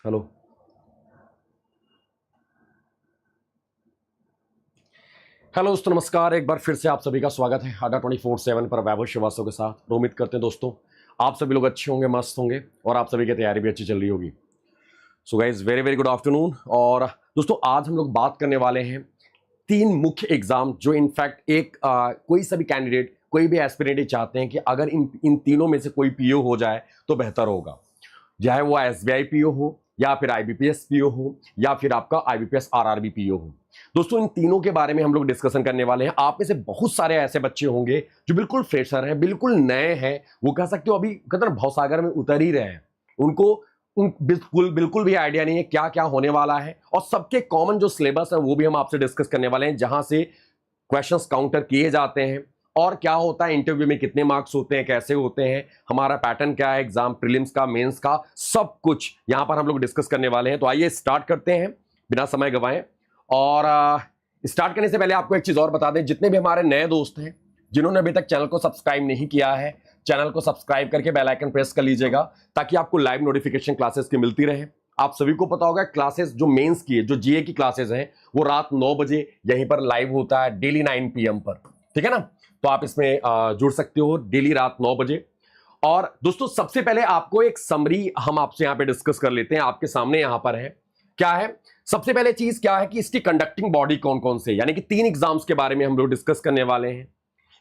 Hello. Hello दोस्तों, नमस्कार। एक बार फिर से आप सभी का स्वागत है अड्डा 24/7 पर वैभव श्रीवास्तव के साथ। उम्मीद करते हैं दोस्तों आप सभी लोग अच्छे होंगे, मस्त होंगे और आप सभी की तैयारी भी अच्छी चल रही होगी। So guys, very very good afternoon. और दोस्तों आज हम लोग बात करने वाले हैं तीन मुख्य एग्जाम जो इनफैक्ट कोई सभी कैंडिडेट, कोई भी एस्पिरेंट चाहते हैं कि अगर इन तीनों में से कोई पीओ हो जाए तो बेहतर होगा। चाहे वो एसबीआई पीओ हो या फिर आईबीपीएस पीओ हो या फिर आपका आईबीपीएस आरआरबी पीओ हो। दोस्तों इन तीनों के बारे में हम लोग डिस्कशन करने वाले हैं। आप में से बहुत सारे ऐसे बच्चे होंगे जो बिल्कुल फ्रेशर हैं, बिल्कुल नए हैं, वो कह सकते हो अभी कदर भवसागर में उतर ही रहे हैं। उनको बिल्कुल बिल्कुल भी आइडिया नहीं है क्या क्या होने वाला है। और सबके कॉमन जो सिलेबस है वो भी हम आपसे डिस्कस करने वाले हैं, जहां से क्वेश्चंस काउंटर किए जाते हैं और क्या होता है इंटरव्यू में, कितने मार्क्स होते हैं, कैसे होते हैं, हमारा पैटर्न क्या है एग्जाम प्रीलिम्स का, मेंस का, सब कुछ यहां पर हम लोग डिस्कस करने वाले हैं। तो आइए स्टार्ट करते हैं बिना समय गवाएं। और स्टार्ट करने से पहले आपको एक चीज और बता दें, जितने भी हमारे नए दोस्त हैं जिन्होंने अभी तक चैनल को सब्सक्राइब नहीं किया है, चैनल को सब्सक्राइब करके बेल आइकन प्रेस कर लीजिएगा ताकि आपको लाइव नोटिफिकेशन क्लासेस की मिलती रहे। आप सभी को पता होगा क्लासेस जो मेंस की है, जो जीए की क्लासेस हैं, वो रात 9 बजे यहीं पर लाइव होता है, डेली 9 PM पर। ठीक है ना? तो आप इसमें जुड़ सकते हो डेली रात 9 बजे। और दोस्तों सबसे पहले आपको एक समरी हम आपसे यहां पे डिस्कस कर लेते हैं, आपके सामने यहां पर है। क्या है सबसे पहले चीज, क्या है कि इसकी कंडक्टिंग बॉडी कौन कौन से, यानी कि 3 एग्जाम्स के बारे में हम लोग डिस्कस करने वाले हैं।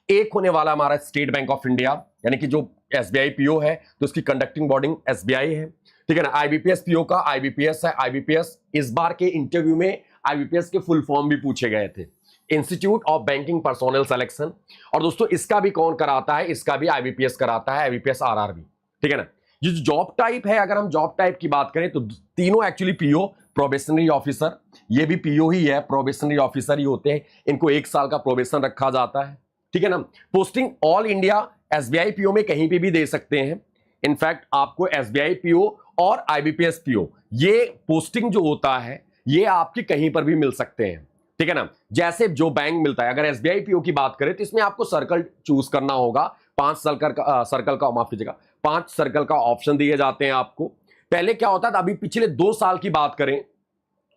एक होने वाला हमारा स्टेट बैंक ऑफ इंडिया, यानी कि जो एसबीआई पीओ है तो उसकी कंडक्टिंग बॉडी एसबीआई है। ठीक है ना? आईबीपीएस पीओ का आईबीपीएस है। आईबीपीएस इस बार के इंटरव्यू में आईबीपीएस के फुल फॉर्म भी पूछे गए थे, institute of banking personnel selection. और दोस्तों इसका भी कौन कराता है? इसका भी आईबीपीएस कराता है, आईबीपीएस आरआरबी। ठीक है ना? ये जो जॉब टाइप है, अगर हम जॉब टाइप की बात करें तो तीनों एक्चुअली पीओ, प्रोबेशनरी ऑफिसर, ये भी पीओ ही है, प्रोबेशनरी ऑफिसर ही होते हैं। इनको 1 साल का प्रोबेशन रखा जाता है। ठीक है ना? Posting all India SBI PO में कहीं पे भी दे सकते हैं। इनफैक्ट आपको एसबीआई पीओ और आईबीपीएस पीओ, ये पोस्टिंग जो होता है ये आपके कहीं पर भी मिल सकते हैं। ठीक है ना? जैसे जो बैंक मिलता है, अगर एसबीआई पीओ की बात करें तो इसमें आपको सर्कल चूज करना होगा। 5 सर्कल का माफ कीजिएगा, 5 सर्कल का ऑप्शन दिए जाते हैं आपको। पहले क्या होता था, अभी पिछले 2 साल की बात करें,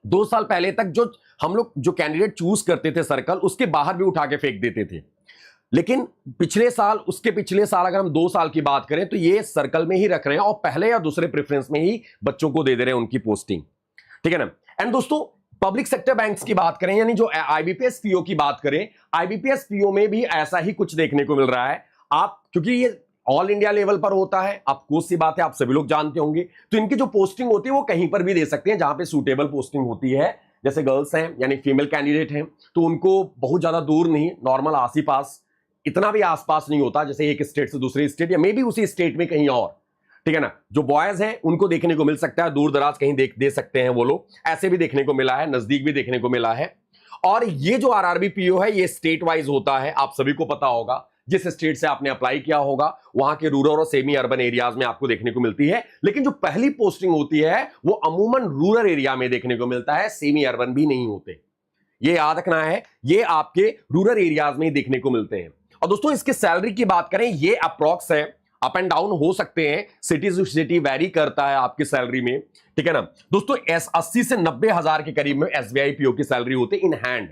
2 साल पहले तक जो हम लोग जो कैंडिडेट चूज करते थे सर्कल, उसके बाहर भी उठा के फेंक देते थे। लेकिन पिछले साल, उसके पिछले साल अगर हम 2 साल की बात करें तो ये सर्कल में ही रख रहे हैं और पहले या दूसरे प्रेफरेंस में ही बच्चों को दे दे रहे हैं उनकी पोस्टिंग। ठीक है ना? एंड दोस्तों पब्लिक सेक्टर बैंक्स की बात करें, यानी जो आईबीपीएस पीओ की बात करें, आईबीपीएस पीओ में भी ऐसा ही कुछ देखने को मिल रहा है। आप, क्योंकि ये ऑल इंडिया लेवल पर होता है, आपको सी बात है, आप सभी लोग जानते होंगे, तो इनकी जो पोस्टिंग होती है वो कहीं पर भी दे सकते हैं जहां पे सूटेबल पोस्टिंग होती है। जैसे गर्ल्स हैं यानी फीमेल कैंडिडेट हैं तो उनको बहुत ज्यादा दूर नहीं, नॉर्मल आस ही पास, इतना भी आसपास नहीं होता, जैसे एक स्टेट से दूसरी स्टेट या मे बी उसी स्टेट में कहीं और। ठीक है ना? जो बॉयज हैं उनको देखने को मिल सकता है, दूर दराज कहीं दे सकते हैं वो लोग, ऐसे भी देखने को मिला है, नजदीक भी देखने को मिला है। और ये जो आरआरबी पीओ है ये स्टेट वाइज होता है, आप सभी को पता होगा। जिस स्टेट से आपने अप्लाई किया होगा वहां के रूरल और सेमी अर्बन एरियाज में आपको देखने को मिलती है। लेकिन जो पहली पोस्टिंग होती है वो अमूमन रूरल एरिया में देखने को मिलता है, सेमी अर्बन भी नहीं होते। ये याद रखना है, ये आपके रूरल एरियाज में ही देखने को मिलते हैं। और दोस्तों इसके सैलरी की बात करें, ये अप्रॉक्स है, अप एंड डाउन हो सकते हैं, सिटी टू सिटी वैरी करता है आपकी सैलरी में। ठीक है ना? दोस्तों 80 से 90 हजार के करीब में एसबीआई पीओ की सैलरी होती है इन हैंड।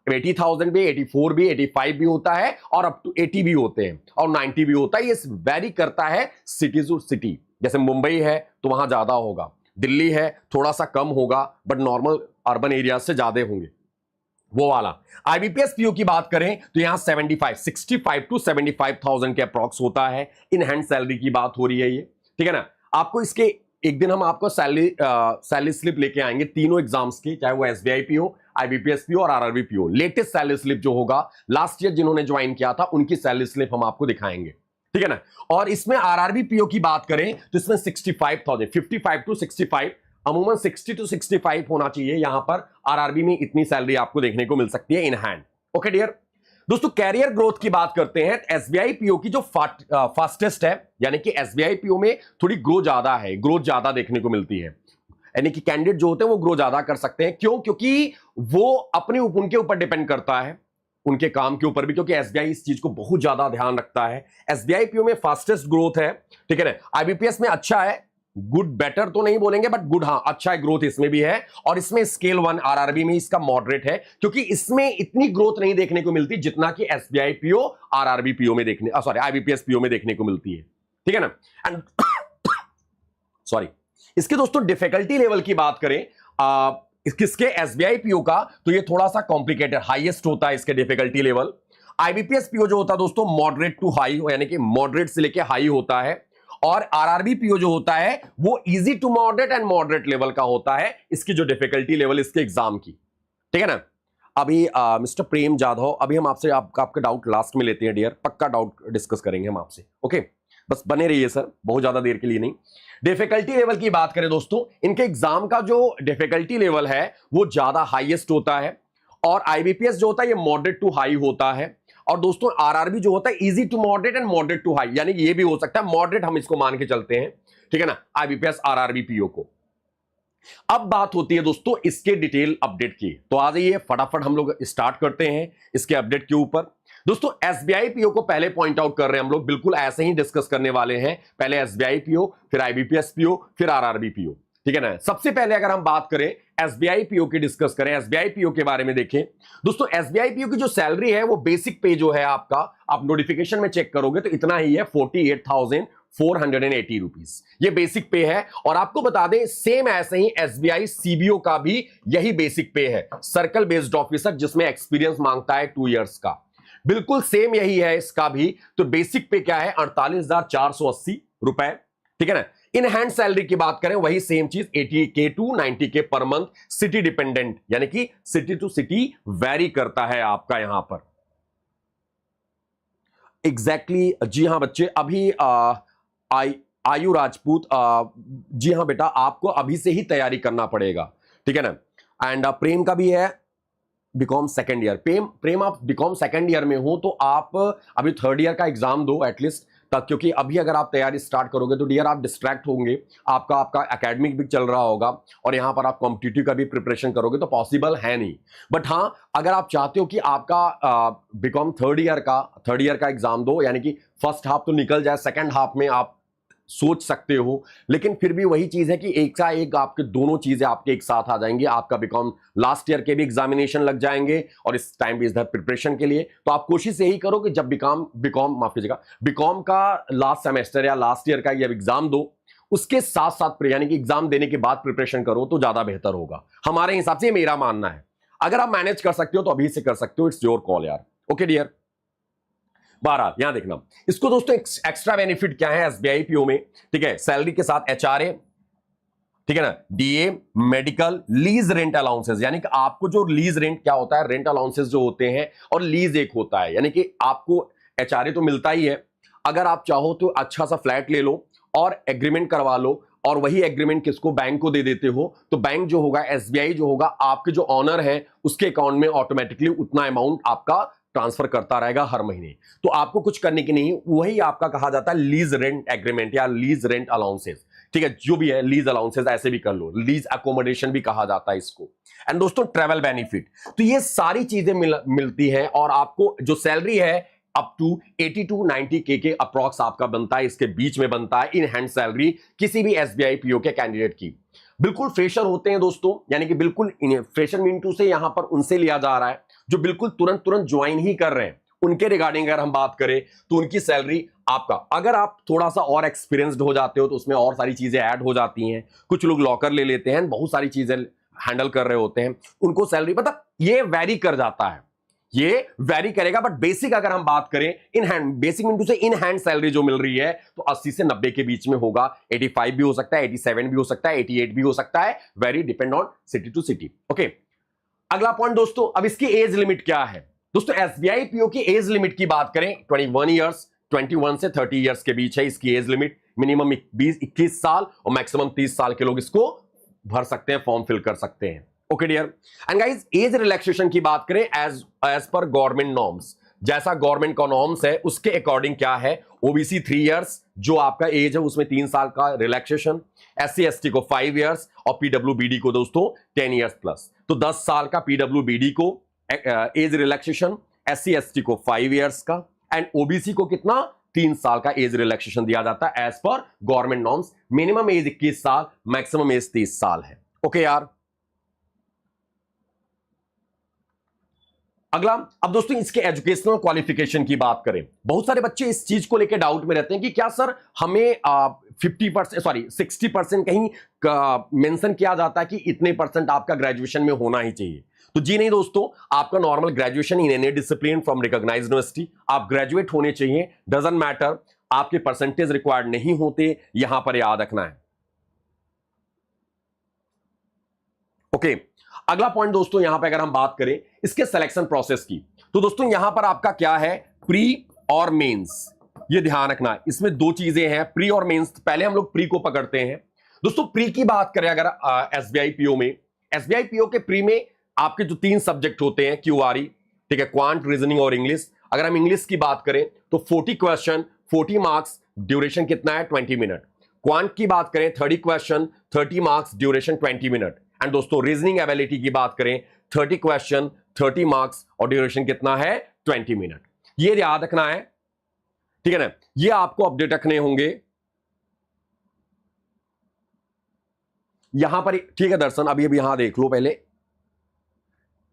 80,000 भी, 84 भी, 85 भी होता है और अप टू 80 भी होते हैं और 90 भी होता है। ये वैरी करता है सिटी टू सिटी। जैसे मुंबई है तो वहां ज्यादा होगा, दिल्ली है थोड़ा सा कम होगा, बट नॉर्मल अर्बन एरिया से ज्यादा होंगे वो वाला। आईबीपीएस पीओ की बात करें तो यहां 65 टू 75,000 के अप्रॉक्स होता है। इन हैंड सैलरी की बात हो रही है ये। ठीक है ना? आपको इसके एक दिन हम आपको सैलरी स्लिप लेके आएंगे तीनों एग्जाम्स की, चाहे वो एसबीआई पीओ, आईबीपीएस पीओ और RRB PO. Latest salary slip जो होगा, लास्ट ईयर जिन्होंने ज्वाइन किया था उनकी सैलरी स्लिप हम आपको दिखाएंगे। ठीक है ना? और इसमें आरआरबी पीओ की बात करें तो इसमें 65,000, 55 टू 65, अमूमन 60 टू 65 होना चाहिए। यहां पर आरआरबी में इतनी सैलरी आपको देखने को मिल सकती है इन हैंड। ओके डियर दोस्तों, कैरियर ग्रोथ की बात करते हैं। एसबीआई पीओ की जो फास्टेस्ट है, यानी कि एसबीआई पीओ में थोड़ी ग्रोथ ज्यादा है, ग्रोथ ज्यादा देखने को मिलती है, यानी कि कैंडिडेट जो होते हैं वो ग्रो ज्यादा कर सकते हैं। क्यों? क्योंकि वो उनके ऊपर डिपेंड करता है, उनके काम के ऊपर भी, क्योंकि एसबीआई इस चीज को बहुत ज्यादा ध्यान रखता है। एसबीआई पीओ में फास्टेस्ट ग्रोथ है। ठीक है ना? आईबीपीएस में अच्छा है, गुड, बेटर तो नहीं बोलेंगे बट गुड, हाँ अच्छा है, ग्रोथ इसमें भी है। और इसमें स्केल 1 आरआरबी में इसका मॉडरेट है, क्योंकि इसमें इतनी ग्रोथ नहीं देखने को मिलती जितना कि एसबीआई पीओ, आरआरबी पीओ में देखने, सॉरी आईबीपीएस पीओ में देखने को मिलती है, ठीक है ना। एंड सॉरी, इसके दोस्तों डिफिकल्टी लेवल की बात करें किसके, एसबीआई पीओ का, तो ये थोड़ा सा कॉम्प्लिकेटेड, हाईएस्ट होता है इसके डिफिकल्टी लेवल। आईबीपीएस पीओ जो होता है दोस्तों मॉडरेट टू हाई, यानी कि मॉडरेट से लेके हाई होता है। और आरआरबी पीओ जो होता है वो easy to moderate and moderate level का होता है, इसकी जो डिफिकल्टी लेवल इसके एग्जाम की, ठीक है ना। अभी मिस्टर प्रेम जाधव, अभी हम आपसे आपका डाउट लास्ट में लेते हैं डियर, पक्का डाउट डिस्कस करेंगे हम आपसे, ओके बस बने रहिए सर, बहुत ज्यादा देर के लिए नहीं। डिफिकल्टी लेवल की बात करें दोस्तों, इनके एग्जाम का जो डिफिकल्टी लेवल है वो ज्यादा हाईएस्ट होता है, और आईबीपीएस जो होता है ये मॉडरेट टू हाई होता है, और दोस्तों आरआरबी जो होता है easy to moderate and moderate to high, यानी कि ये भी हो सकता है मॉडरेट, हम इसको मान के चलते हैं, ठीक है ना, आईबीपीएस आरआरबी पीओ को। अब बात होती है दोस्तों इसके डिटेल अपडेट की, तो आ जाइए फटाफट हम लोग स्टार्ट करते हैं इसके अपडेट के ऊपर। दोस्तों एसबीआई पीओ को पहले पॉइंट आउट कर रहे हैं हम लोग, बिल्कुल ऐसे ही डिस्कस करने वाले हैं, पहले एसबीआई पीओ, फिर आईबीपीएस पीओ, फिर आरआरबी पीओ, ठीक है ना। सबसे पहले अगर हम बात करें एसबीआई पीओ की, डिस्कस करें एसबीआई पीओ के बारे में, देखें दोस्तों एसबीआई पीओ की जो सैलरी है वो बेसिक पे जो है आपका, आप नोटिफिकेशन में चेक करोगे तो इतना ही है, 48,480 रुपीज, ये बेसिक पे है। और आपको बता दें सेम ऐसे ही एसबीआई सीबीओ का भी यही बेसिक पे है, सर्कल बेस्ड ऑफिसर, जिसमें एक्सपीरियंस मांगता है 2 इयर्स का, बिल्कुल सेम यही है इसका भी। तो बेसिक पे क्या है, 48,480 रुपए, ठीक है ना। इन हैंड सैलरी की बात करें वही सेम चीज, 80K to 90K per month, city dependent, यानी कि सिटी टू सिटी वेरी करता है आपका यहां पर। एग्जैक्टली जी हाँ बच्चे, अभी आयु राजपूत, जी हाँ बेटा, आपको अभी से ही तैयारी करना पड़ेगा, ठीक है ना। एंड प्रेम का भी है बीकॉम सेकेंड ईयर, प्रेम आप बीकॉम सेकेंड ईयर में हो तो आप अभी थर्ड ईयर का एग्जाम दो एटलीस्ट तक, क्योंकि अभी अगर आप तैयारी स्टार्ट करोगे तो डियर आप डिस्ट्रैक्ट होंगे, आपका एकेडमिक भी चल रहा होगा और यहां पर आप कॉम्पिटिटिव का भी प्रिपरेशन करोगे तो पॉसिबल है नहीं। बट हाँ, अगर आप चाहते हो कि आपका बीकॉम थर्ड ईयर का एग्जाम दो, यानी कि फर्स्ट हाफ तो निकल जाए, सेकेंड हाफ में आप सोच सकते हो, लेकिन फिर भी वही चीज है कि एक सा एक आपके दोनों चीजें आपके एक साथ आ जाएंगी, आपका बीकॉम लास्ट ईयर के भी एग्जामिनेशन लग जाएंगे और इस टाइम भी इधर प्रिपरेशन के लिए। तो आप कोशिश यही करो कि जब बीकॉम माफ कीजिएगा, बीकॉम का लास्ट सेमेस्टर या लास्ट ईयर का जब एग्जाम दो, उसके साथ साथ यानी कि एग्जाम देने के बाद प्रिपरेशन करो तो ज्यादा बेहतर होगा हमारे हिसाब से, मेरा मानना है। अगर आप मैनेज कर सकते हो तो अभी से कर सकते हो, इट्स योर कॉल यार, ओके डियर। 12 यहां देखना, इसको दोस्तों एक्स्ट्रा बेनिफिट क्या है एसबीआई पीओ में, ठीक है, सैलरी के साथ एचआरए, ठीक है ना, DA, medical, lease rent allowances, यानी कि आपको जो लीज रेंट क्या होता है, रेंट अलाउंसेस जो होते हैं, और लीज एक होता है, यानी कि आपको एचआरए तो मिलता ही है, अगर आप चाहो तो अच्छा सा फ्लैट ले लो और एग्रीमेंट करवा लो, और वही एग्रीमेंट किसको, बैंक को दे देते हो, तो बैंक जो होगा, एसबीआई जो होगा, आपके जो ऑनर है उसके अकाउंट में ऑटोमेटिकली उतना अमाउंट आपका ट्रांसफर करता रहेगा हर महीने। तो आपको कुछ करने की नहीं, वही आपका कहा जाता है लीज रेंट एग्रीमेंट या लीज रेंट अलाउंसेस, ठीक है, जो भी है लीज अलाउंसेस ऐसे भी कर लो, लीज अकोमोडेशन भी कहा जाता है इसको। एंड दोस्तों ट्रेवल बेनिफिट, तो ये सारी चीजें मिलती हैं, और आपको जो सैलरी है अप टू 80 टू 90K के अप्रॉक्स आपका बनता है, इसके बीच में बनता है इन हैंड सैलरी किसी भी एसबीआई पीओ के कैंडिडेट की। बिल्कुल फ्रेशर होते हैं दोस्तों, यानी कि बिल्कुल फ्रेशर मिनटू से यहां पर उनसे लिया जा रहा है जो बिल्कुल तुरंत ज्वाइन ही कर रहे हैं। उनके रिगार्डिंग अगर हम बात करें तो उनकी सैलरी आपका, अगर आप थोड़ा सा और एक्सपीरियंस्ड हो जाते हो तो उसमें और सारी चीजें ऐड हो जाती हैं, कुछ लोग लॉकर ले लेते हैं, बहुत सारी चीजें हैंडल कर रहे होते हैं, उनको सैलरी मतलब ये वेरी कर जाता है, ये वेरी करेगा। बट बेसिक अगर हम बात करें इन हैंड, बेसिक मिनटू से इन हैंड सैलरी जो मिल रही है तो 80 से 90 के बीच में होगा, 85 भी हो सकता है, 87 भी हो सकता है, 88 भी हो सकता है, very depend on city to city, okay. अगला पॉइंट दोस्तों, अब इसकी एज लिमिट क्या है दोस्तों, एसबीआई पीओ की एज लिमिट की बात करें 21 ईयर्स, 21 से 30 ईयर्स के बीच है इसकी एज लिमिट, मिनिमम 21 साल और मैक्सिमम 30 साल के लोग इसको भर सकते हैं, फॉर्म फिल कर सकते हैं, okay dear. And guys age relaxation की बात करें एज पर गवर्नमेंट नॉर्म्स, जैसा गवर्नमेंट का नॉर्म्स है उसके अकॉर्डिंग क्या है, ओबीसी 3 इयर्स जो आपका एज है उसमें 3 साल का रिलैक्सेशन, एससी एसटी को 5 इयर्स और पीडब्ल्यूबीडी को दोस्तों 10 इयर्स प्लस, तो 10 साल का पीडब्ल्यूबीडी को एज रिलैक्सेशन, एससी एसटी को 5 इयर्स का, एंड ओबीसी को कितना 3 साल का एज रिलैक्सेशन दिया जाता है एज पर गवर्नमेंट नॉर्म्स। मिनिमम एज 21 साल, मैक्सिमम एज 30 साल है। ओके यार। अगला, अब दोस्तों इसके एजुकेशनल क्वालिफिकेशन की बात करें। बहुत सारे बच्चे इस चीज को लेकर डाउट में रहते हैं कि क्या सर हमें 60% कहीं मेंशन किया जाता है कि इतने परसेंट आपका ग्रेजुएशन में होना ही चाहिए। तो जी नहीं दोस्तों, आपका normal graduation in any discipline from recognized university, आप ग्रेजुएट होने चाहिए, डजंट मैटर, आपके परसेंटेज रिक्वायर्ड नहीं होते, यहां पर याद रखना है। ओके। अगला पॉइंट दोस्तों, यहां पे अगर हम बात करें इसके सिलेक्शन प्रोसेस की, तो दोस्तों यहां पर आपका क्या है, प्री और मेंस, ये ध्यान रखना है। इसमें 2 चीजें हैं, प्री और मेंस। पहले हम लोग प्री को पकड़ते हैं दोस्तों। प्री की बात करें अगर एसबीआई पीओ में, एसबीआई पीओ के प्री में आपके जो 3 सब्जेक्ट होते हैं, क्यूआरई, ठीक है, क्वांट, रीजनिंग और इंग्लिश। अगर हम इंग्लिश की बात करें तो 40 क्वेश्चन, 40 मार्क्स, ड्यूरेशन कितना है, 20 मिनट। क्वांट की बात करें 30 question, 30 marks, duration 20 minute. And दोस्तों रीजनिंग एबिलिटी की बात करें 30 क्वेश्चन, 30 मार्क्स और ड्यूरेशन कितना है, 20 मिनट। ये याद रखना है, ठीक है ना, ये आपको अपडेट रखने होंगे यहां पर। ठीक है दर्शन, अभी यहां देख लो पहले,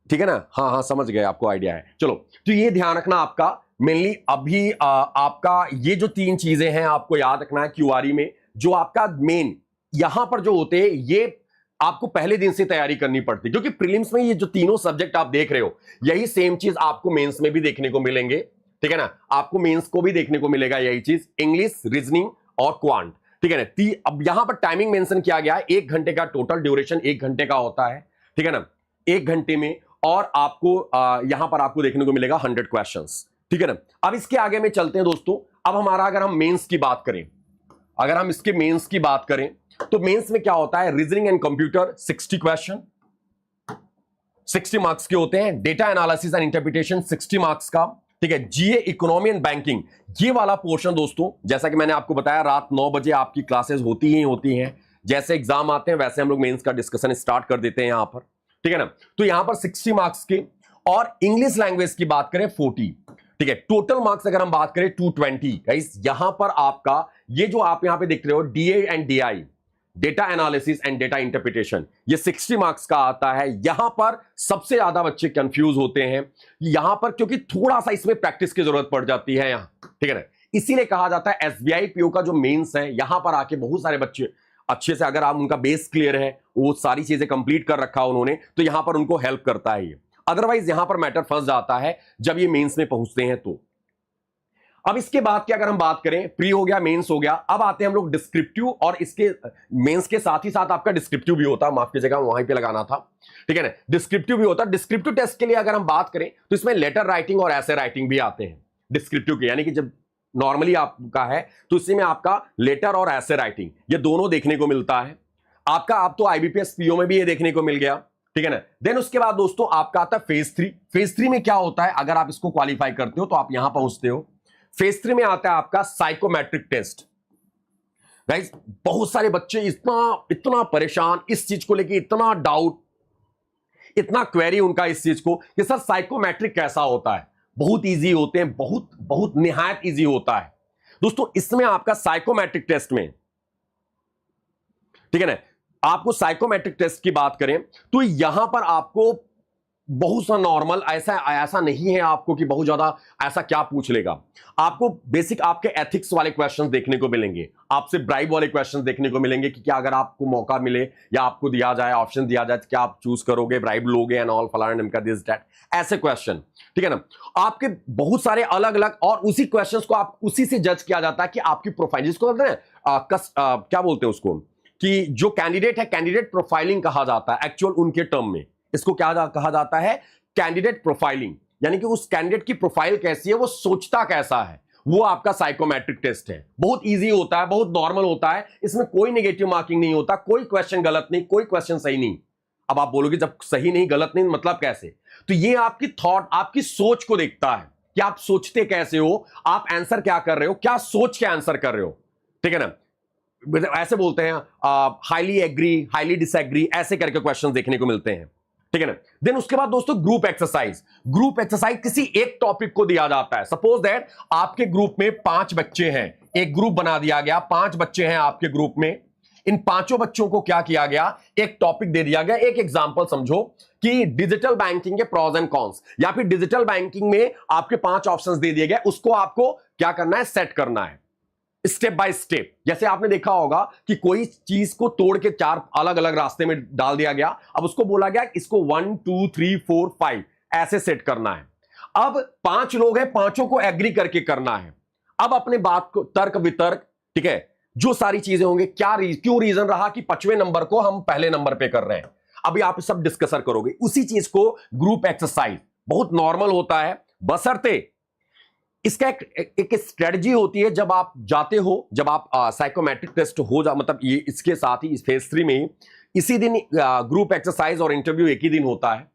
ठीक है ना, हाँ समझ गए, आपको आइडिया है। चलो, तो ये ध्यान रखना आपका मेनली अभी आपका ये जो 3 चीजें हैं आपको याद रखना है। क्यूआरई में जो आपका मेन यहां पर जो होते हैं, ये आपको पहले दिन से तैयारी करनी पड़ती है, क्योंकि प्रीलिम्स में ये जो तीनों सब्जेक्ट आप देख रहे हो, यही सेम चीज आपको मेंस में भी देखने को मिलेंगे, ठीक है ना। आपको मेंस को भी देखने को मिलेगा यही चीज, इंग्लिश, रीजनिंग और क्वांट, ठीक है ना। अब यहां पर टाइमिंग मेंशन किया गया है, 1 घंटे का टोटल ड्यूरेशन 1 घंटे का होता है, ठीक है ना, 1 घंटे में। और आपको यहां पर आपको देखने को मिलेगा 100 क्वेश्चंस, ठीक है ना। अब इसके आगे में चलते हैं दोस्तों। अब हमारा अगर हम मेंस की बात करें, अगर हम इसके मेंस की बात करें तो मेंस में क्या होता है, reasoning and computer 60 question, 60 marks के होते हैं। Data analysis and interpretation 60 marks का, ठीक है। जीए, इकोनॉमी एंड बैंकिंग, ये वाला पोर्शन दोस्तों, जैसा कि मैंने आपको बताया, रात 9 बजे आपकी क्लासेस होती ही होती हैं। जैसे एग्जाम आते हैं वैसे हम लोग मेंस का डिस्कशन स्टार्ट कर देते हैं यहां पर, ठीक है ना। तो यहां पर 60 मार्क्स के, और इंग्लिश लैंग्वेज की बात करें 40, ठीक है। टोटल मार्क्स अगर हम बात करें 220। गाइस यहां पर आपका ये जो आप यहां पे देख रहे हो, DA and DI, data analysis and data interpretation, ये 60 मार्क्स का आता है। यहां पर सबसे ज्यादा बच्चे कंफ्यूज होते हैं यहां पर, क्योंकि थोड़ा सा इसमें प्रैक्टिस की जरूरत पड़ जाती है यहां, ठीक है ना। इसीलिए कहा जाता है एसबीआई पीओ का जो मेंस है, यहां पर आके बहुत सारे बच्चे अच्छे से, अगर आप उनका बेस क्लियर है, वो सारी चीजें कंप्लीट कर रखा उन्होंने, तो यहां पर उनको हेल्प करता है ये। अदरवाइज यहां पर मैटर फंस जाता है जब ये मेंस में पहुंचते हैं तो। अब इसके बाद की अगर हम बात करें, प्री हो गया, मेंस हो गया, अब आते हैं हम लोग डिस्क्रिप्टिव। और इसके मेंस के साथ ही साथ आपका डिस्क्रिप्टिव भी होता है, माफ कीजिएगा वहीं पे लगाना था, ठीक है ना। डिस्क्रिप्टिव भी होता है। डिस्क्रिप्टिव टेस्ट के लिए अगर हम बात करें तो इसमें लेटर राइटिंग और ऐसे राइटिंग भी आते हैं डिस्क्रिप्टिव के, यानी कि जब नॉर्मली आपका है तो इसी में आपका लेटर और ऐसे राइटिंग, ये दोनों देखने को मिलता है आपका। आप तो आईबीपीएस पीओ में भी ये देखने को मिल गया, ठीक है ना। देन उसके बाद दोस्तों आपका आता है फेज 3। फेज 3 में क्या होता है, अगर आप इसको क्वालिफाई करते हो तो आप यहां पहुंचते हो। फेज 3 में आता है आपका साइकोमेट्रिक टेस्ट। गाइस बहुत सारे बच्चे इतना परेशान इस चीज को लेके, इतना डाउट, इतना क्वेरी उनका इस चीज को कि सर साइकोमेट्रिक कैसा होता है। बहुत इजी होते हैं, बहुत बहुत निहायत इजी होता है दोस्तों। इसमें आपका साइकोमेट्रिक टेस्ट में, ठीक है ना, आपको साइकोमेट्रिक टेस्ट की बात करें तो यहां पर आपको बहुत सा नॉर्मल, ऐसा नहीं है आपको कि बहुत ज्यादा ऐसा क्या पूछ लेगा। आपको बेसिक आपके एथिक्स वाले क्वेश्चंस देखने को मिलेंगे, आपसे ब्राइब वाले क्वेश्चंस देखने को मिलेंगे कि क्या अगर आपको मौका मिले या आपको दिया जाए, ऑप्शन दिया जाए, तो क्या आप चूज करोगे, ब्राइब लोगे एंड ऑल, फलाना ढिमका, दिस दैट, ऐसे क्वेश्चन, ठीक है ना। आपके बहुत सारे अलग अलग, और उसी क्वेश्चंस को आप उसी से जज किया जाता है कि आपकी प्रोफाइल, जिसको कहते हैं क्या बोलते हैं उसको, कि जो कैंडिडेट है, कैंडिडेट प्रोफाइलिंग कहा जाता है एक्चुअल उनके टर्म में। इसको क्या कहा जाता है, कैंडिडेट प्रोफाइलिंग, यानी कि उस कैंडिडेट की प्रोफाइल कैसी है, वो सोचता कैसा है, वो आपका साइकोमेट्रिक टेस्ट है। बहुत इजी होता है, बहुत नॉर्मल होता है, इसमें कोई नेगेटिव मार्किंग नहीं होता, कोई क्वेश्चन गलत नहीं, कोई क्वेश्चन सही नहीं। अब आप बोलोगे जब सही नहीं गलत नहीं मतलब कैसे, तो ये आपकी थॉट, आपकी सोच को देखता है कि आप सोचते कैसे हो, आप आंसर क्या कर रहे हो, क्या सोच के आंसर कर रहे हो, ठीक है ना। ऐसे बोलते हैं हाईली एग्री, हाईली डिसएग्री, ऐसे करके क्वेश्चन देखने को मिलते हैं, ठीक है ना। देन उसके बाद दोस्तों ग्रुप एक्सरसाइज। ग्रुप एक्सरसाइज किसी एक टॉपिक को दिया जाता है। सपोज दैट आपके ग्रुप में 5 बच्चे हैं, एक ग्रुप बना दिया गया, 5 बच्चे हैं आपके ग्रुप में। इन 5 बच्चों को क्या किया गया, एक टॉपिक दे दिया गया। एक एग्जांपल समझो कि डिजिटल बैंकिंग के प्रॉज एंड कॉन्स, या फिर डिजिटल बैंकिंग में आपके 5 ऑप्शंस दे दिए गए, उसको आपको क्या करना है, सेट करना है स्टेप बाय स्टेप। जैसे आपने देखा होगा कि कोई चीज को तोड़ के 4 अलग अलग रास्ते में डाल दिया गया, अब उसको बोला गया इसको 1 2 3 4 5 ऐसे सेट करना है। अब 5 लोग हैं, पांचों को एग्री करके करना है। अब अपने बात को तर्क वितर्क, ठीक है, जो सारी चीजें होंगे, क्यों रीजन रहा कि 5वें नंबर को हम पहले नंबर पे कर रहे हैं, अभी आप सब डिस्कस करोगे। उसी चीज को ग्रुप एक्सरसाइज बहुत नॉर्मल होता है, बशर्ते इसका एक स्ट्रेटजी होती है। जब आप जाते हो, जब आप साइकोमेट्रिक टेस्ट हो जा, मतलब ये इसके साथ ही इस फेज 3 में इसी दिन ग्रुप एक्सरसाइज और इंटरव्यू एक ही दिन होता है,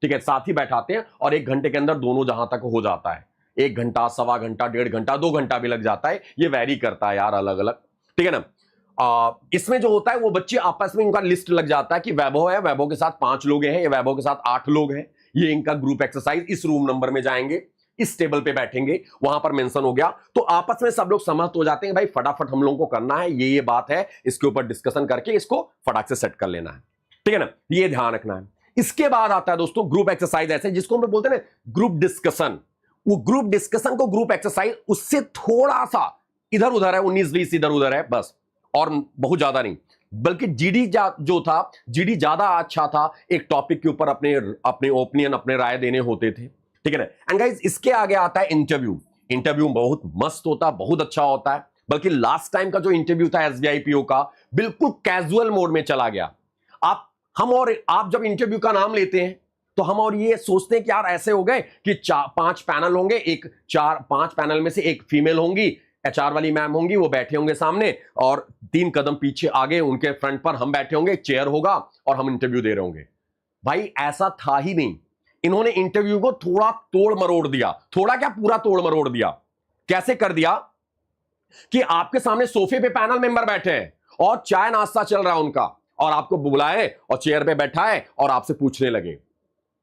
ठीक है, साथ ही बैठाते हैं और 1 घंटे के अंदर दोनों जहां तक हो जाता है। 1 घंटा, सवा घंटा, 1.5 घंटा, 2 घंटा भी लग जाता है, ये वैरी करता है यार अलग अलग, ठीक है ना। इसमें जो होता है वो बच्चे आपस में उनका लिस्ट लग जाता है कि वैभव है, वैभव के साथ 5 लोग हैं, ये वैभव के साथ 8 लोग हैं, ये इनका ग्रुप एक्सरसाइज, इस रूम नंबर में जाएंगे, इस टेबल पे बैठेंगे, वहां पर मेंशन हो गया। तो आपस में सब लोग सहमत हो जाते हैं भाई फटाफट हम लोगों को करना है, ये बात है, इसके ऊपर डिस्कशन करके इसको फटाक से सेट कर लेना है, ठीक है ना, ये ध्यान रखना है। इसके बाद आता है दोस्तों ग्रुप एक्सरसाइज, ऐसे जिसको हम लोग बोलते हैं ना ग्रुप डिस्कशन। वो ग्रुप डिस्कशन को ग्रुप एक्सरसाइज उससे थोड़ा सा इधर उधर है, 19-20 इधर उधर है बस, और बहुत ज्यादा नहीं, बल्कि जीडी जो था, जीडी ज्यादा अच्छा था, एक टॉपिक के ऊपर अपने ओपिनियन, अपने राय देने होते थे, ठीक है ना। एंड गाइस इसके आगे आता है इंटरव्यू। इंटरव्यू बहुत मस्त होता, बहुत अच्छा होता है, बल्कि लास्ट टाइम का जो इंटरव्यू था एसबीआई पीओ का, बिल्कुल कैजुअल मोड में चला गया। आप जब इंटरव्यू का नाम लेते हैं तो हम और ये सोचते हैं कि यार ऐसे हो गए कि 5 पैनल होंगे, 5 पैनल में से एक फीमेल होंगी, एचआर वाली मैम होंगी, वो बैठे होंगे सामने और 3 कदम पीछे आगे उनके फ्रंट पर हम बैठे होंगे, चेयर होगा और हम इंटरव्यू दे रहे होंगे। भाई ऐसा था ही नहीं। इन्होंने इंटरव्यू को थोड़ा तोड़ मरोड़ दिया, थोड़ा क्या पूरा तोड़ मरोड़ दिया। कैसे कर दिया कि आपके सामने सोफे पे पैनल मेंबर बैठे हैं और चाय नाश्ता चल रहा है उनका, और आपको बुलाए और चेयर पे बैठाए और आपसे पूछने लगे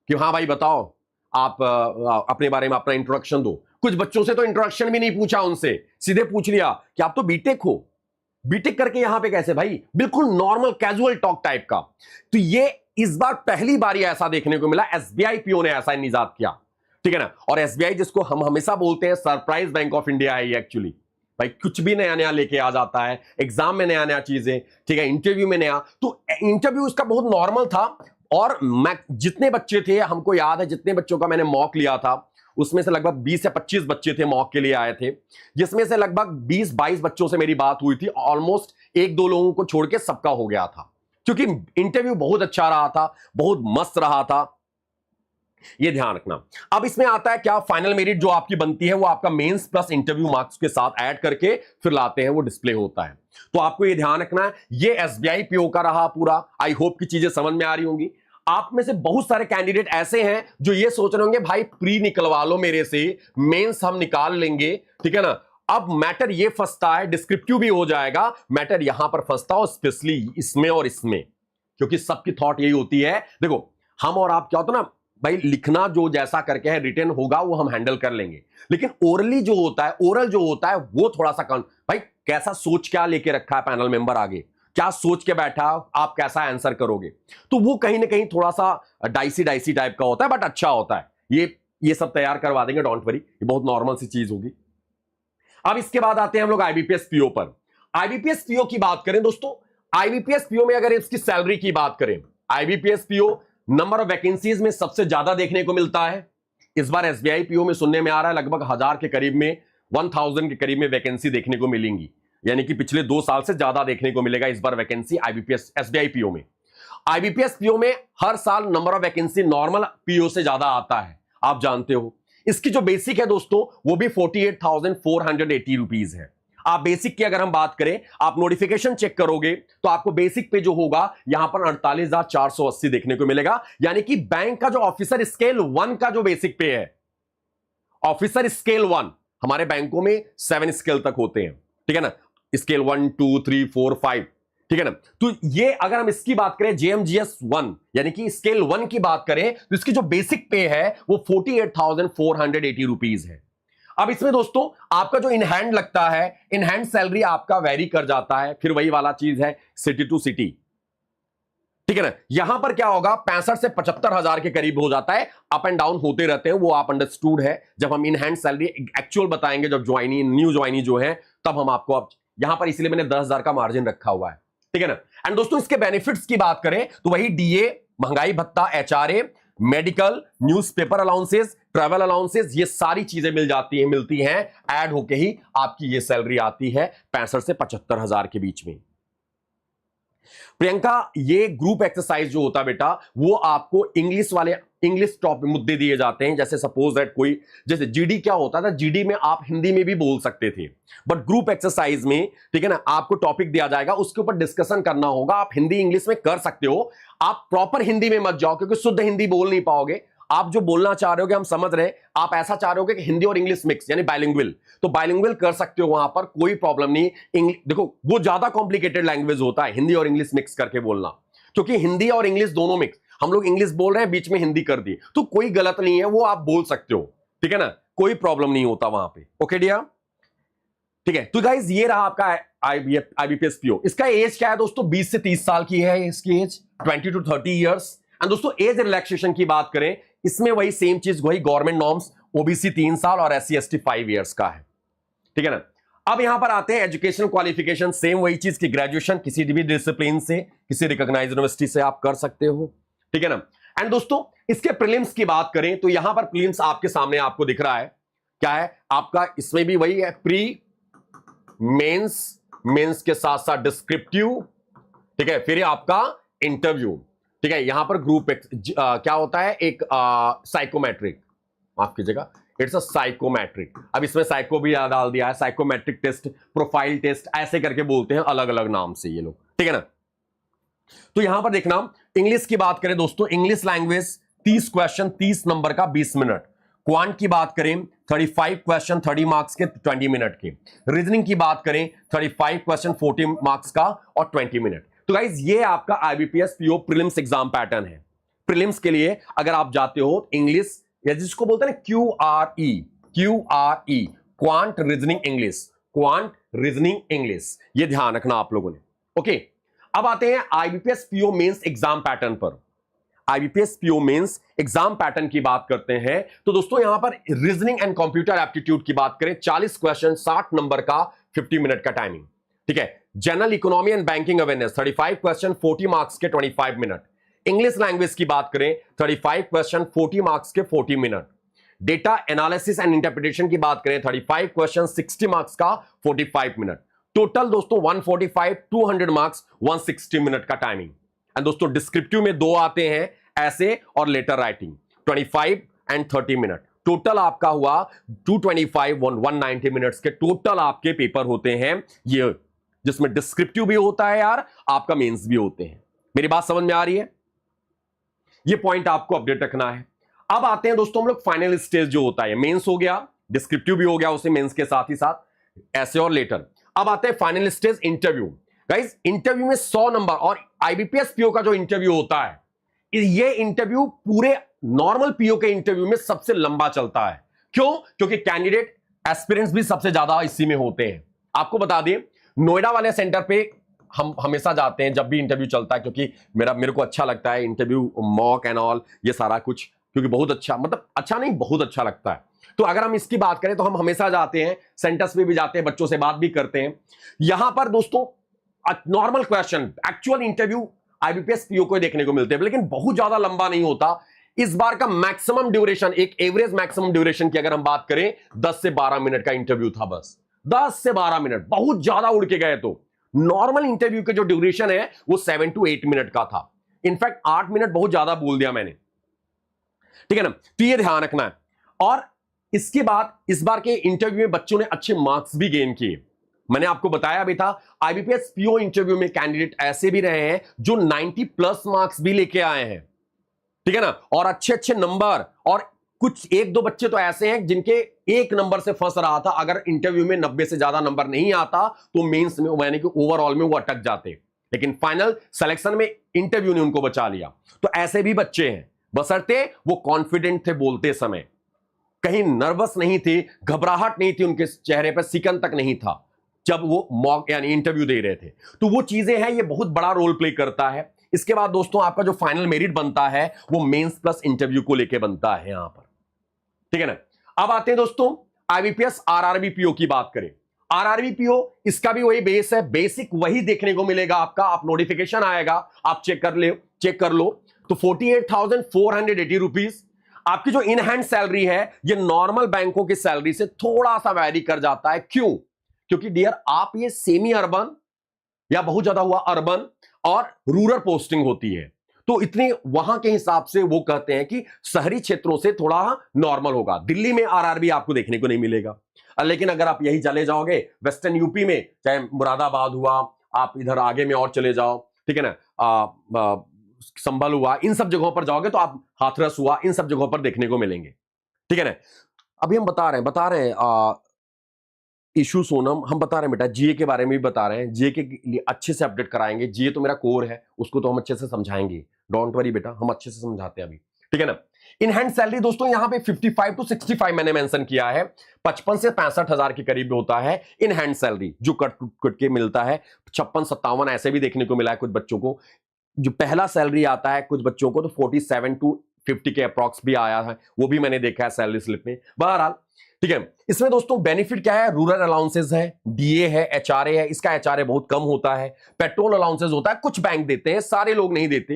कि हाँ भाई बताओ, आप अपने बारे में अपना इंट्रोडक्शन दो। कुछ बच्चों से तो इंट्रोडक्शन भी नहीं पूछा, उनसे सीधे पूछ लिया कि आप तो बीटेक हो, बीटेक करके यहां पे कैसे भाई, बिल्कुल नॉर्मल कैजुअल टॉक टाइप का। तो ये इस बार पहली बार ऐसा देखने को मिला, एसबीआई पीओ ने ऐसा निजात किया, ठीक है ना। और एसबीआई जिसको हम हमेशा बोलते हैं सरप्राइज बैंक ऑफ इंडिया है, एक्चुअली भाई कुछ भी नया नया लेके आ जाता है, एग्जाम में नया नया चीजें, ठीक है, इंटरव्यू में नया। तो इंटरव्यू उसका बहुत नॉर्मल था, और मैं जितने बच्चे थे, हमको याद है जितने बच्चों का मैंने मॉक लिया था, उसमें से लगभग 20 या 25 बच्चे थे मॉक के लिए आए थे, जिसमें से लगभग 20-22 बच्चों से मेरी बात हुई थी। ऑलमोस्ट 1-2 लोगों को छोड़ के सबका हो गया था, क्योंकि इंटरव्यू बहुत अच्छा रहा था, बहुत मस्त रहा था, ये ध्यान रखना। अब इसमें आता है क्या, फाइनल मेरिट जो आपकी बनती है वो आपका मेंस प्लस इंटरव्यू मार्क्स के साथ ऐड करके फिर लाते हैं, वो डिस्प्ले होता है। तो आपको ये ध्यान रखना है, ये एसबीआई पीओ का रहा पूरा। आई होप की चीजें समझ में आ रही होंगी। आप में से बहुत सारे कैंडिडेट ऐसे हैं जो ये सोच रहे होंगे भाई प्री निकलवा लो मेरे से, मेंस हम निकाल लेंगे, ठीक है ना। अब मैटर ये फंसता है, डिस्क्रिप्टिव भी हो जाएगा, मैटर यहां पर फंसता हो स्पेशली इसमें और इसमें, क्योंकि सबकी थॉट यही होती है। देखो हम और आप क्या होता ना भाई, लिखना जो जैसा करके है रिटर्न होगा वो हम हैंडल कर लेंगे, लेकिन ओरली जो होता है, ओरल जो होता है वो थोड़ा सा भाई कैसा सोच क्या लेके रखा है पैनल मेंबर आगे, क्या सोच के बैठा, आप कैसा आंसर करोगे, तो वो कहीं ना कहीं थोड़ा सा डाइसी टाइप का होता है, बट अच्छा होता है। ये सब तैयार करवा देंगे, डोंट वरी, ये बहुत नॉर्मल सी चीज होगी। अब इसके बाद आते हैं हम लोग आईबीपीएस पीओ पर। आईबीपीएस पीओ की बात करें दोस्तों, आईबीपीएस पीओ में अगर इसकी सैलरी की बात करें, IBPS PO number of vacancies में सबसे ज्यादा देखने को मिलता है। इस बार एसबीआई पीओ में सुनने में आ रहा है लगभग 1000 के करीब में, 1000 के करीब में वैकेंसी देखने को मिलेंगी, यानी कि पिछले 2 साल से ज्यादा देखने को मिलेगा इस बार वैकेंसी आईबीपीएस एसबीआई पीओ में। आईबीपीएस पीओ में हर साल number of vacancy normal PO से ज्यादा आता है, आप जानते हो। इसकी जो बेसिक है दोस्तों वो भी 48,480 रुपीज है। आप बेसिक की अगर हम बात करें, आप नोटिफिकेशन चेक करोगे तो आपको बेसिक पे जो होगा यहां पर 48,480 देखने को मिलेगा, यानी कि बैंक का जो ऑफिसर स्केल 1 का जो बेसिक पे है, ऑफिसर स्केल 1 हमारे बैंकों में 7 स्केल तक होते हैं, ठीक है ना, स्केल 1 2 3 4 5, ठीक है ना। तो ये अगर हम इसकी बात करें जेएमजीएस 1 यानी कि स्केल 1 की बात करें तो इसकी जो बेसिक पे है वो 48,480 रुपीज है। अब इसमें दोस्तों आपका जो इन हैंड लगता है, इन हैंड सैलरी आपका वेरी कर जाता है, फिर वही वाला चीज है सिटी टू सिटी, ठीक है ना। यहां पर क्या होगा 65 से 75,000 के करीब हो जाता है, अप एंड डाउन होते रहते हैं, वो आप अंडरस्टूड है। जब हम इन हैंड सैलरी एक्चुअल बताएंगे, जब ज्वाइनी न्यू ज्वाइनी जो है, तब हम आपको, अब यहां पर इसलिए मैंने 10,000 का मार्जिन रखा हुआ है, ठीक है ना। एंड दोस्तों इसके बेनिफिट्स की बात करें तो वही डीए, महंगाई भत्ता, HRA, medical, newspaper allowances, travel allowances, ये सारी चीजें मिलती हैं ऐड होके ही आपकी ये सैलरी आती है 65 से 75,000 के बीच में। प्रियंका ये ग्रुप एक्सरसाइज जो होता है बेटा, वो आपको इंग्लिश टॉपिक मुद्दे दिए जाते हैं। जैसे सपोज दैट कोई, जैसे जीडी क्या होता था, जीडी में आप हिंदी में भी बोल सकते थे, बट ग्रुप एक्सरसाइज में, ठीक है ना, आपको टॉपिक दिया जाएगा, उसके ऊपर डिस्कशन करना होगा। आप हिंदी इंग्लिश में कर सकते हो, आप प्रॉपर हिंदी में मत जाओ, क्योंकि शुद्ध हिंदी बोल नहीं पाओगे। आप जो बोलना चाह रहे हो हम समझ रहे हैं, आप ऐसा चाह रहे हो कि हिंदी और इंग्लिश मिक्स यानी बाइलिंगुअल, तो बाइलिंगुअल कर सकते हो, वहां पर कोई प्रॉब्लम नहीं। देखो वो ज्यादा कॉम्प्लिकेटेड लैंग्वेज होता है हिंदी और इंग्लिश मिक्स करके बोलना, क्योंकि हिंदी और इंग्लिश दोनों मिक्स, हम लोग इंग्लिश बोल रहे हैं बीच में हिंदी कर दी, तो कोई गलत नहीं है, वो आप बोल सकते हो, ठीक है ना, कोई प्रॉब्लम नहीं होता वहां पे। ओके डियर, ठीक है। तो गाइस ये रहा आपका आईबीपीएस पीओ। इसका एज क्या है दोस्तों, 20 से 30 साल की है इसकी एज, 20 to 30 ईयर्स। एंड दोस्तों एज रिलैक्सेशन की बात करें, इसमें वही सेम चीज, वही गवर्नमेंट नॉर्म्स, ओबीसी 3 साल और एससी एसटी 5 ईयर्स का है, ठीक है ना। अब यहां पर आते हैं एजुकेशन क्वालिफिकेशन, सेम वही चीज की ग्रेजुएशन किसी भी डिसिप्लिन से, किसी रिकॉग्नाइज्ड यूनिवर्सिटी से आप कर सकते हो, ठीक है ना। एंड दोस्तों इसके प्रीलिम्स की बात करें तो यहां पर प्रीलिम्स आपके सामने आपको दिख रहा है, क्या है आपका, इसमें भी वही है प्री मेंस, मेंस के साथ साथ डिस्क्रिप्टिव, ठीक है, फिर आपका इंटरव्यू, ठीक है। यहां पर ग्रुप क्या होता है, एक साइकोमेट्रिक, माफ कीजिएगा, इट्स अ साइकोमेट्रिक। अब इसमें साइको भी डाल दिया है, साइकोमेट्रिक टेस्ट, प्रोफाइल टेस्ट, ऐसे करके बोलते हैं अलग अलग नाम से ये लोग, ठीक है ना। तो यहां पर देखना, इंग्लिश की बात करें दोस्तों, इंग्लिश लैंग्वेज 30 क्वेश्चन 30 नंबर का 20 मिनट, क्वांट की बात करें 35 क्वेश्चन 30 मार्क्स के 20 मिनट के, रीजनिंग की बात करें 35 क्वेश्चन 40 मार्क्स का और 20 मिनट। तो गाइज ये आपका IBPS PO prelims exam pattern है। प्रीलिम्स के लिए अगर आप जाते हो इंग्लिश, या जिसको बोलते हैं QRE, quant reasoning English, quant reasoning English, ये ध्यान रखना आप लोगों ने। ओके, अब आते हैं IBPS PO mains exam pattern पर। IBPS PO mains exam pattern की बात करते हैं तो दोस्तों यहां पर रीजनिंग एंड कंप्यूटर एप्टीट्यूड की बात करें, 40 क्वेश्चन 60 नंबर का 50 मिनट का टाइमिंग, ठीक है। General economy and banking awareness 35 question 40 marks के 25 मिनट। इंग्लिश लैंग्वेज की बात करें 35 क्वेश्चन 40 मार्क्स के 40 minute. Data analysis and interpretation की बात करें 35 क्वेश्चन 60 मार्क्स का 45 मिनट। टोटल दोस्तों 145 200 मार्क्स 160 मिनट का टाइमिंग। एंड दोस्तों डिस्क्रिप्टिव में 2 आते हैं, ऐसे और letter writing, 25 and 30 minute. Total आपका हुआ 225 190 मिनट्स के टोटल आपके पेपर होते हैं ये, जिसमें डिस्क्रिप्टिव भी होता है यार, आपका मेंस भी होते हैं। मेरी बात समझ में आ रही है? ये पॉइंट आपको अपडेट रखना है। अब आते हैं दोस्तों हम लोग फाइनल स्टेज जो होता है, मेंस हो गया, डिस्क्रिप्टिव भी हो गया, उसे मेंस के साथ ही साथ ऐसे और लेटर। अब आते हैं final stage interview. Guys interview में 100 नंबर, और आईबीपीएस पीओ का जो इंटरव्यू होता है, ये इंटरव्यू पूरे नॉर्मल पीओ के इंटरव्यू में सबसे लंबा चलता है। क्यों? क्योंकि कैंडिडेट एस्पिरेंट्स भी सबसे ज्यादा इसी में होते हैं। आपको बता दें नोएडा वाले सेंटर पे हम हमेशा जाते हैं जब भी इंटरव्यू चलता है, क्योंकि मेरे को अच्छा लगता है इंटरव्यू, मॉक एंड ऑल, ये सारा कुछ, क्योंकि बहुत अच्छा, मतलब अच्छा नहीं बहुत अच्छा लगता है। तो अगर हम इसकी बात करें तो हम हमेशा जाते हैं, सेंटर्स में भी जाते हैं, बच्चों से बात भी करते हैं। यहां पर दोस्तों normal question, actual interview IBPS PO को देखने को मिलते हैं, लेकिन बहुत ज्यादा लंबा नहीं होता। इस बार का मैक्सिमम ड्यूरेशन, एक एवरेज मैक्सिमम ड्यूरेशन की अगर हम बात करें 10 से 12 मिनट का इंटरव्यू था, बस 10 से 12 मिनट, बहुत ज्यादा उड़ के गए तो नॉर्मल इंटरव्यू के जो ड्यूरेशन है वो 7 to 8 मिनट का था। इनफैक्ट 8 मिनट बहुत ज्यादा बोल दिया मैंने, ठीक है ना। तो ये ध्यान रखना है। और इसके बाद इस बार के इंटरव्यू में बच्चों ने अच्छे मार्क्स भी गेन किए। मैंने आपको बताया भी था आईबीपीएस पीओ इंटरव्यू में कैंडिडेट ऐसे भी रहे हैं जो 90+ मार्क्स भी लेके आए हैं, ठीक है ना, और अच्छे अच्छे नंबर, और कुछ 1-2 बच्चे तो ऐसे हैं जिनके 1 नंबर से फंस रहा था। अगर इंटरव्यू में 90 से ज्यादा नंबर नहीं आता तो मेंस में, यानी कि ओवरऑल में वो अटक जाते। लेकिन फाइनल सिलेक्शन में इंटरव्यू ने उनको बचा लिया। तो ऐसे भी बच्चे हैं, बशर्ते वो कॉन्फिडेंट थे, बोलते समय कहीं नर्वस नहीं थे, घबराहट नहीं थी उनके चेहरे पर, सिकन तक नहीं था जब वो मॉक यानी इंटरव्यू दे रहे थे। तो वो चीजें हैं, ये बहुत बड़ा रोल प्ले करता है। इसके बाद दोस्तों आपका जो फाइनल मेरिट बनता है वो मेंस प्लस इंटरव्यू को लेके बनता है यहां पर, ठीक है ना। अब आते हैं दोस्तों आईबीपीएस आरआरबी पीओ की बात करें। आरआरबी पीओ इसका भी वही बेस है, बेसिक वही देखने को मिलेगा आपका। आप नोटिफिकेशन आएगा, आप चेक कर लो तो 48,480 रुपीज आपकी जो इन हैंड सैलरी है, ये नॉर्मल बैंकों की सैलरी से थोड़ा सा वैरी कर जाता है। क्यों? क्योंकि डियर आप ये सेमी अर्बन या बहुत ज्यादा हुआ अर्बन और रूरल पोस्टिंग होती है, तो इतने वहां के हिसाब से वो कहते हैं कि शहरी क्षेत्रों से थोड़ा नॉर्मल होगा। दिल्ली में आरआरबी आपको देखने को नहीं मिलेगा, लेकिन अगर आप यही चले जाओगे वेस्टर्न यूपी में, चाहे मुरादाबाद हुआ, आप इधर आगे में और चले जाओ, ठीक है ना, संभल हुआ, इन सब जगहों पर जाओगे तो आप हाथरस हुआ, इन सब जगहों पर देखने को मिलेंगे, ठीक है ना। अभी हम बता रहे हैं इशू सोनम, हम बता रहे हैं बेटा जीए के बारे में भी बता रहे हैं, जीए के लिए अच्छे से अपडेट कराएंगे। जीए तो मेरा कोर है, उसको तो हम अच्छे से समझाएंगे, डोंट वरी बेटा, हम अच्छे से समझाते हैं अभी, ठीक है ना। इन हैंड सैलरी दोस्तों यहां पे 55 to 65 मैंने मेंशन किया है, 55 से 65 हजार के करीब होता है इन हैंड सैलरी जो कट के मिलता है। 56-57 ऐसे भी देखने को मिला है कुछ बच्चों को। जो पहला सैलरी आता है कुछ बच्चों को तो 47 to 50 के अप्रॉक्स भी आया है, वो भी मैंने देखा है सैलरी स्लिप में। बहरहाल ठीक है, इसमें दोस्तों बेनिफिट क्या है? रूरल अलाउंसेस है, डीए है, एचआरए है। इसका एचआरए बहुत कम होता है। पेट्रोल अलाउंसेस होता है, कुछ बैंक देते हैं, सारे लोग नहीं देते,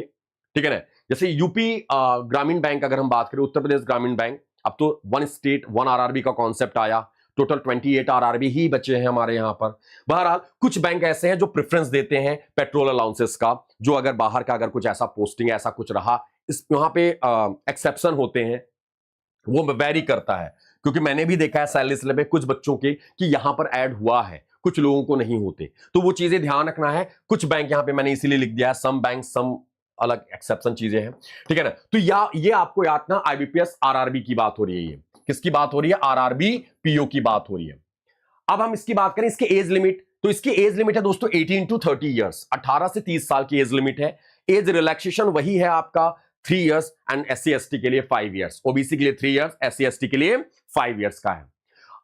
ठीक है ना। जैसे यूपी ग्रामीण बैंक अगर हम बात करें, उत्तर प्रदेश ग्रामीण बैंक, अब तो वन स्टेट वन आरआरबी का कॉन्सेप्ट आया, टोटल 28 आरआरबी ही बचे हैं हमारे यहां पर। बहरहाल कुछ बैंक ऐसे हैं जो प्रेफरेंस देते हैं पेट्रोल अलाउंसेस का, जो अगर बाहर का अगर कुछ ऐसा पोस्टिंग ऐसा कुछ रहा, इस वहां पे एक्सेप्शन होते हैं, वो वेरी करता है। क्योंकि मैंने भी देखा है सैलरी स्लिप में कुछ बच्चों के कि यहां पर ऐड हुआ है, कुछ लोगों को नहीं होते, तो वो चीजें ध्यान रखना है। कुछ बैंक यहां पे मैंने इसीलिए लिख दिया है, सम बैंक सम अलग एक्सेप्शन चीजें हैं, ठीक है ना। तो ये आपको याद ना, आईबीपीएस आरआरबी की बात हो रही है। ये किसकी बात हो रही है? आरआरबी पीओ की बात हो रही है। अब हम इसकी बात करें, इसके एज लिमिट, तो इसकी एज लिमिट है दोस्तों 18 to 30 ईयर्स, 18 से 30 साल की एज लिमिट है। एज रिलैक्सेशन वही है आपका 3 इयर्स एंड एससी एसटी के लिए 5 इयर्स, ओबीसी के लिए 3 इयर्स, एससी एसटी के लिए 5 इयर्स का है।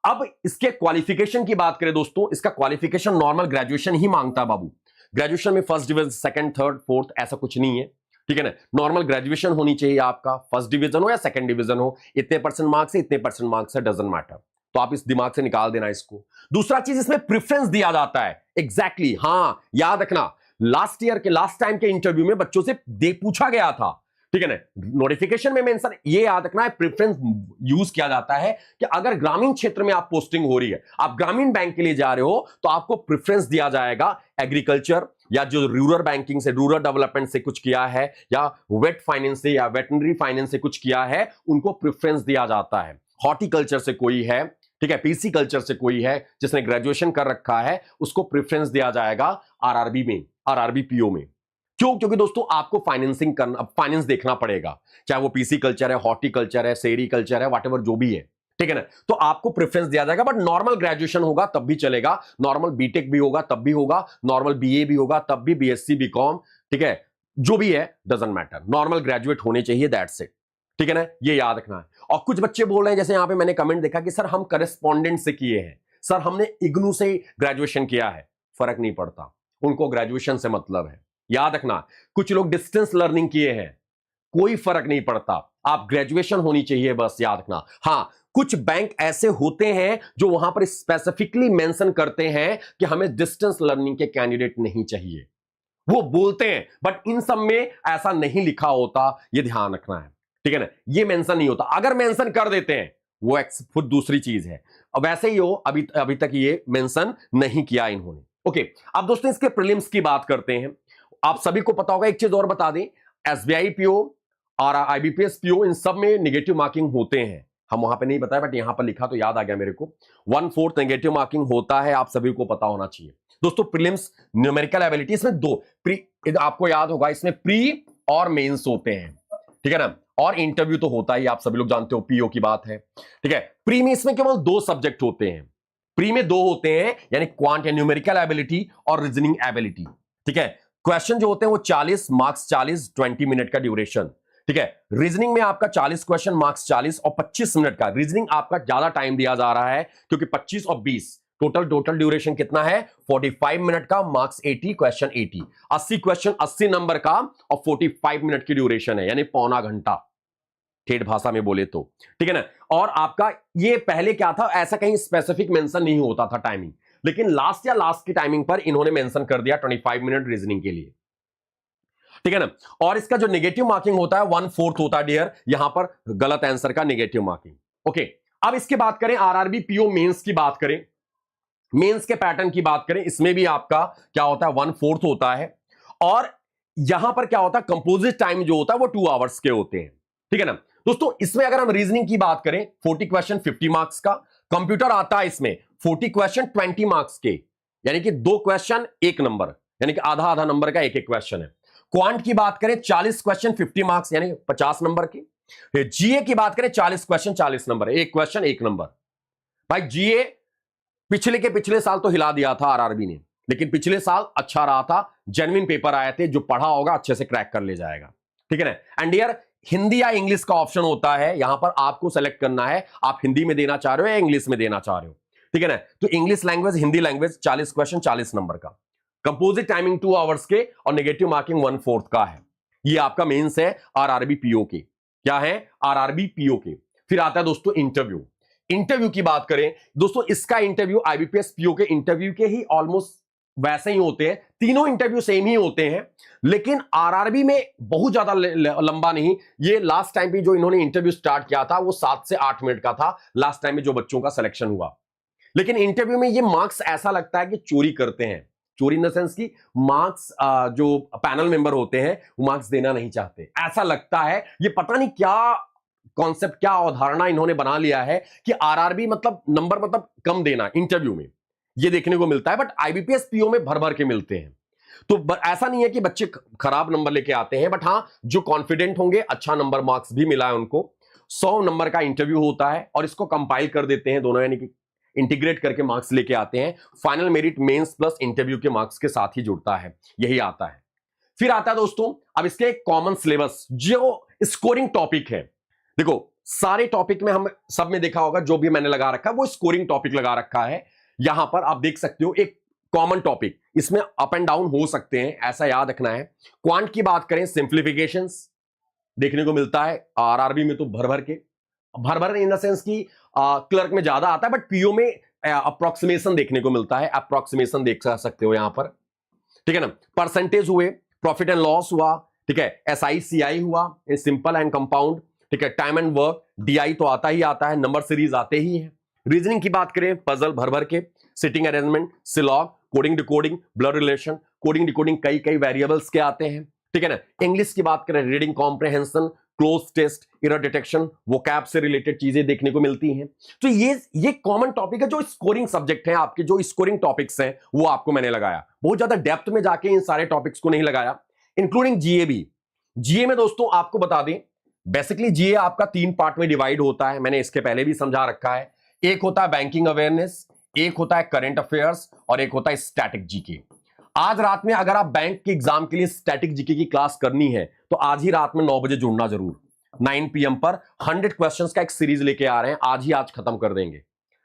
अब इसके क्वालिफिकेशन की बात करें दोस्तों, इसका क्वालिफिकेशन नॉर्मल ग्रेजुएशन ही मांगता है बाबू। ग्रेजुएशन में first division, second, third, fourth ऐसा कुछ नहीं है, ठीक है ना। नॉर्मल ग्रेजुएशन होनी चाहिए आपका, फर्स्ट डिवीजन हो या सेकंड डिवीजन हो, इतने परसेंट मार्क्स है, इतने परसेंट मार्क्स है, डजंट मैटर। तो आप इस दिमाग से निकाल देना इसको। दूसरा चीज, इसमें प्रेफरेंस दिया जाता है। एग्जैक्टली हाँ, याद रखना, लास्ट टाइम के इंटरव्यू में बच्चों से पूछा गया था, ठीक है ना। नोटिफिकेशन में मेंशन ये याद रखना है, प्रेफरेंस यूज किया जाता है कि अगर ग्रामीण क्षेत्र में आप पोस्टिंग हो रही है, आप ग्रामीण बैंक के लिए जा रहे हो, तो आपको प्रेफरेंस दिया जाएगा। एग्रीकल्चर या जो रूरल बैंकिंग से, रूरल डेवलपमेंट से कुछ किया है, या वेट फाइनेंस से या वेटनरी फाइनेंस से कुछ किया है, उनको प्रेफरेंस दिया जाता है। हॉर्टिकल्चर से कोई है, ठीक है, पीसी कल्चर से कोई है जिसने ग्रेजुएशन कर रखा है, उसको प्रेफरेंस दिया जाएगा आरआरबी में, आरआरबी पीओ में। क्यों? क्योंकि दोस्तों आपको फाइनेंसिंग करना, फाइनेंस देखना पड़ेगा, चाहे वो पीसी कल्चर है, हॉर्टिकल्चर है, सेरीकल्चर है, व्हाटएवर जो भी है, ठीक है ना। तो आपको प्रेफरेंस दिया जाएगा, बट नॉर्मल ग्रेजुएशन होगा तब भी चलेगा, नॉर्मल बीटेक भी होगा तब भी होगा, नॉर्मल बीए भी होगा तब भी, बीएससी बीकॉम, ठीक है, जो भी है डजंट मैटर, नॉर्मल ग्रेजुएट होने चाहिए, दैट्स इट, ठीक है ना, ये याद रखना है। और कुछ बच्चे बोल रहे हैं, जैसे यहां पे मैंने कमेंट देखा कि सर हम करेस्पॉन्डेंट से किए हैं, सर हमने इग्नू से ग्रेजुएशन किया है। फर्क नहीं पड़ता, उनको ग्रेजुएशन से मतलब है, याद रखना। कुछ लोग डिस्टेंस लर्निंग किए हैं, कोई फर्क नहीं पड़ता, आप ग्रेजुएशन होनी चाहिए बस, याद रखना। हां, कुछ बैंक ऐसे होते हैं जो वहां पर स्पेसिफिकली मेंशन करते हैं कि हमें डिस्टेंस लर्निंग के कैंडिडेट नहीं चाहिए, वो बोलते हैं, बट इन सब में ऐसा नहीं लिखा होता, ये ध्यान रखना है, ठीक है ना। ये मेंशन नहीं होता, अगर मेंशन कर देते हैं वो खुद दूसरी चीज है। अब वैसे ही हो, अभी तक ये मेंशन नहीं किया इन्होंने। ओके, अब दोस्तों इसके प्रीलिम्स की बात करते हैं। आप सभी को पता होगा, एक चीज और बता दें, एसबीआई पीओ और आईबीपीएस पीओ, इन सब में नेगेटिव मार्किंग होते हैं। हम वहां पे नहीं बताया, बट यहां पर लिखा तो याद आ गया मेरे को, 1/4 नेगेटिव मार्किंग होता है, आप सभी को पता होना चाहिए। दोस्तों प्रीलिम्स न्यूमेरिकल एबिलिटी, इसमें दो आपको याद होगा, इसमें प्री और मेंस होते हैं, ठीक है ना, और इंटरव्यू तो होता ही, आप सभी लोग जानते हो, पीओ की बात है, ठीक है। प्री में इसमें केवल 2 सब्जेक्ट होते हैं, प्री में 2 होते हैं, यानी क्वांट या न्यूमेरिकल एबिलिटी और रीजनिंग एबिलिटी, ठीक है। क्वेश्चन जो होते हैं वो 40 मार्क्स 40, 20 मिनट का ड्यूरेशन। ठीक है, रीजनिंग में आपका 40 क्वेश्चन, मार्क्स 40 और 25 मिनट का। रीजनिंग आपका ज्यादा टाइम दिया जा रहा है क्योंकि 25 और 20 टोटल ड्यूरेशन कितना है 45 मिनट का, मार्क्स 80, क्वेश्चन 80, 80 क्वेश्चन 80 नंबर का और 45 मिनट की ड्यूरेशन है, यानी पौना घंटा ठेठ भाषा में बोले तो। ठीक है ना। और आपका ये पहले क्या था, ऐसा कहीं स्पेसिफिक मेंशन नहीं होता था टाइमिंग, लेकिन लास्ट की टाइमिंग पर इन्होंने मेंशन कर दिया 25 मिनट रीजनिंग के लिए। ठीक है ना। और इसका जो नेगेटिव मार्किंग होता है 1/4 होता है डियर, यहां पर गलत आंसर का नेगेटिव मार्किंग। ओके, अब इसकी बात करें आरआरबी पीओ मेंस की बात करें, मेंस के पैटर्न की बात करें, इसमें भी आपका क्या होता है 1/4 होता है। और यहां पर क्या होता है कंपोजिट टाइम जो होता है वो 2 आवर्स के होते हैं। ठीक है ना दोस्तों। इसमें अगर हम रीजनिंग की बात करें 40 क्वेश्चन 50 मार्क्स का, कंप्यूटर आता है इसमें 40 क्वेश्चन 20 मार्क्स के, यानी कि 2 क्वेश्चन 1 नंबर, यानी कि आधा आधा नंबर का एक एक क्वेश्चन है। क्वांट की बात करें 40 क्वेश्चन 50 मार्क्स यानी 50 नंबर के। जीए की बात करें 40 क्वेश्चन 40 नंबर, एक क्वेश्चन 1 नंबर। भाई जीए पिछले साल तो हिला दिया था आरआरबी ने, लेकिन पिछले साल अच्छा रहा था, जेन्युइन पेपर आए थे, जो पढ़ा होगा अच्छे से क्रैक कर ले जाएगा। ठीक है ना। एंड डियर हिंदी या इंग्लिश का ऑप्शन होता है, यहां पर आपको सेलेक्ट करना है आप हिंदी में देना चाह रहे हो या इंग्लिश में देना चाह रहे हो। ठीक है ना। तो English language, Hindi language 40 question 40 number का, कंपोजिट टाइमिंग 2 आवर्स के और नेगेटिव मार्किंग 1/4 का है। ये आपका मेंस है आरआरबी पीओ के। क्या है आरआरबी पीओ के। फिर आता है दोस्तों इंटरव्यू। इंटरव्यू की बात करें दोस्तों, इसका इंटरव्यू आईबीपीएस पीओ के इंटरव्यू के ही ऑलमोस्ट वैसे ही होते हैं, तीनों इंटरव्यू सेम ही होते हैं, लेकिन आरआरबी में बहुत ज्यादा लंबा नहीं। ये लास्ट टाइम भी जो इन्होंने इंटरव्यू स्टार्ट किया था वो 7 से 8 मिनट का था, लास्ट टाइम में जो बच्चों का सिलेक्शन हुआ। लेकिन इंटरव्यू में ये मार्क्स ऐसा लगता है कि चोरी करते हैं, चोरी इन द सेंस की मार्क्स जो पैनल मेंबर होते हैं वो मार्क्स देना नहीं चाहते, ऐसा लगता है। ये पता नहीं क्या कॉन्सेप्ट, क्या अवधारणा इन्होंने बना लिया है कि आरआरबी मतलब नंबर मतलब कम देना इंटरव्यू में, ये देखने को मिलता है। बट आईबीपीएस पीओ में भर भर के मिलते हैं। तो ऐसा नहीं है कि बच्चे खराब नंबर लेके आते हैं, बट हां जो कॉन्फिडेंट होंगे अच्छा नंबर मार्क्स भी मिला है उनको। 100 नंबर का इंटरव्यू होता है और इसको कंपाइल कर देते हैं दोनों, यानी कि इंटीग्रेट करके मार्क्स लेके आते हैं। Final merit mains plus interview के मार्क्स के साथ ही जुड़ता है, यही आता है। फिर आता है दोस्तों अब इसके कॉमन सिलेबस जो स्कोरिंग टॉपिक है। देखो सारे टॉपिक में हम सब में देखा होगा, जो भी मैंने लगा रखा है वो स्कोरिंग टॉपिक लगा रखा है। यहां पर आप देख सकते हो एक कॉमन टॉपिक, इसमें अप एंड डाउन हो सकते हैं, ऐसा याद रखना है। क्वांट की बात करें सिंप्लीफिकेशंस देखने को मिलता है आरआरबी में, तो भर भर इन द सेंस की क्लर्क में ज्यादा आता है, बट पीओ में अप्रोक्सीमेशन देखने को मिलता है, अप्रोक्सीमेशन देख सकते हो यहां पर। ठीक है ना। परसेंटेज हुए, प्रॉफिट एंड लॉस हुआ, ठीक है, एसआईसीआई हुआ, सिंपल एंड कंपाउंड, ठीक है, टाइम एंड वर्क, डीआई तो आता ही आता है, नंबर सीरीज आते ही है। रीजनिंग की बात करें पजल भर के, sitting arrangement, syllogism, coding decoding, blood relation, coding decoding कई वेरिएबल्स के आते हैं। ठीक है ना। इंग्लिश की बात करें reading comprehension, cloze test, error detection, vocab से रिलेटेड चीजें देखने को मिलती हैं। तो ये कॉमन टॉपिक है, जो स्कोरिंग सब्जेक्ट है आपके, जो स्कोरिंग टॉपिक्स हैं वो आपको मैंने लगाया। बहुत ज्यादा डेप्थ में जाके इन सारे टॉपिक्स को नहीं लगाया, इंक्लूडिंग जीए भी। जीए में दोस्तों आपको बता दें, बेसिकली जीए आपका 3 पार्ट में डिवाइड होता है, मैंने इसके पहले भी समझा रखा है। एक होता है बैंकिंग अवेयरनेस, एक होता है करंट अफेयर्स और एक होता है स्टैटिक जीके। आज रात में अगर आप बैंक के एग्जाम के लिए स्टैटिक जीके की क्लास करनी है तो आज ही रात में 9 बजे जुड़ना जरूर। 9 PM पर 100 क्वेश्चंस का एक सीरीज लेके आ रहे हैं, आज खत्म कर देंगे।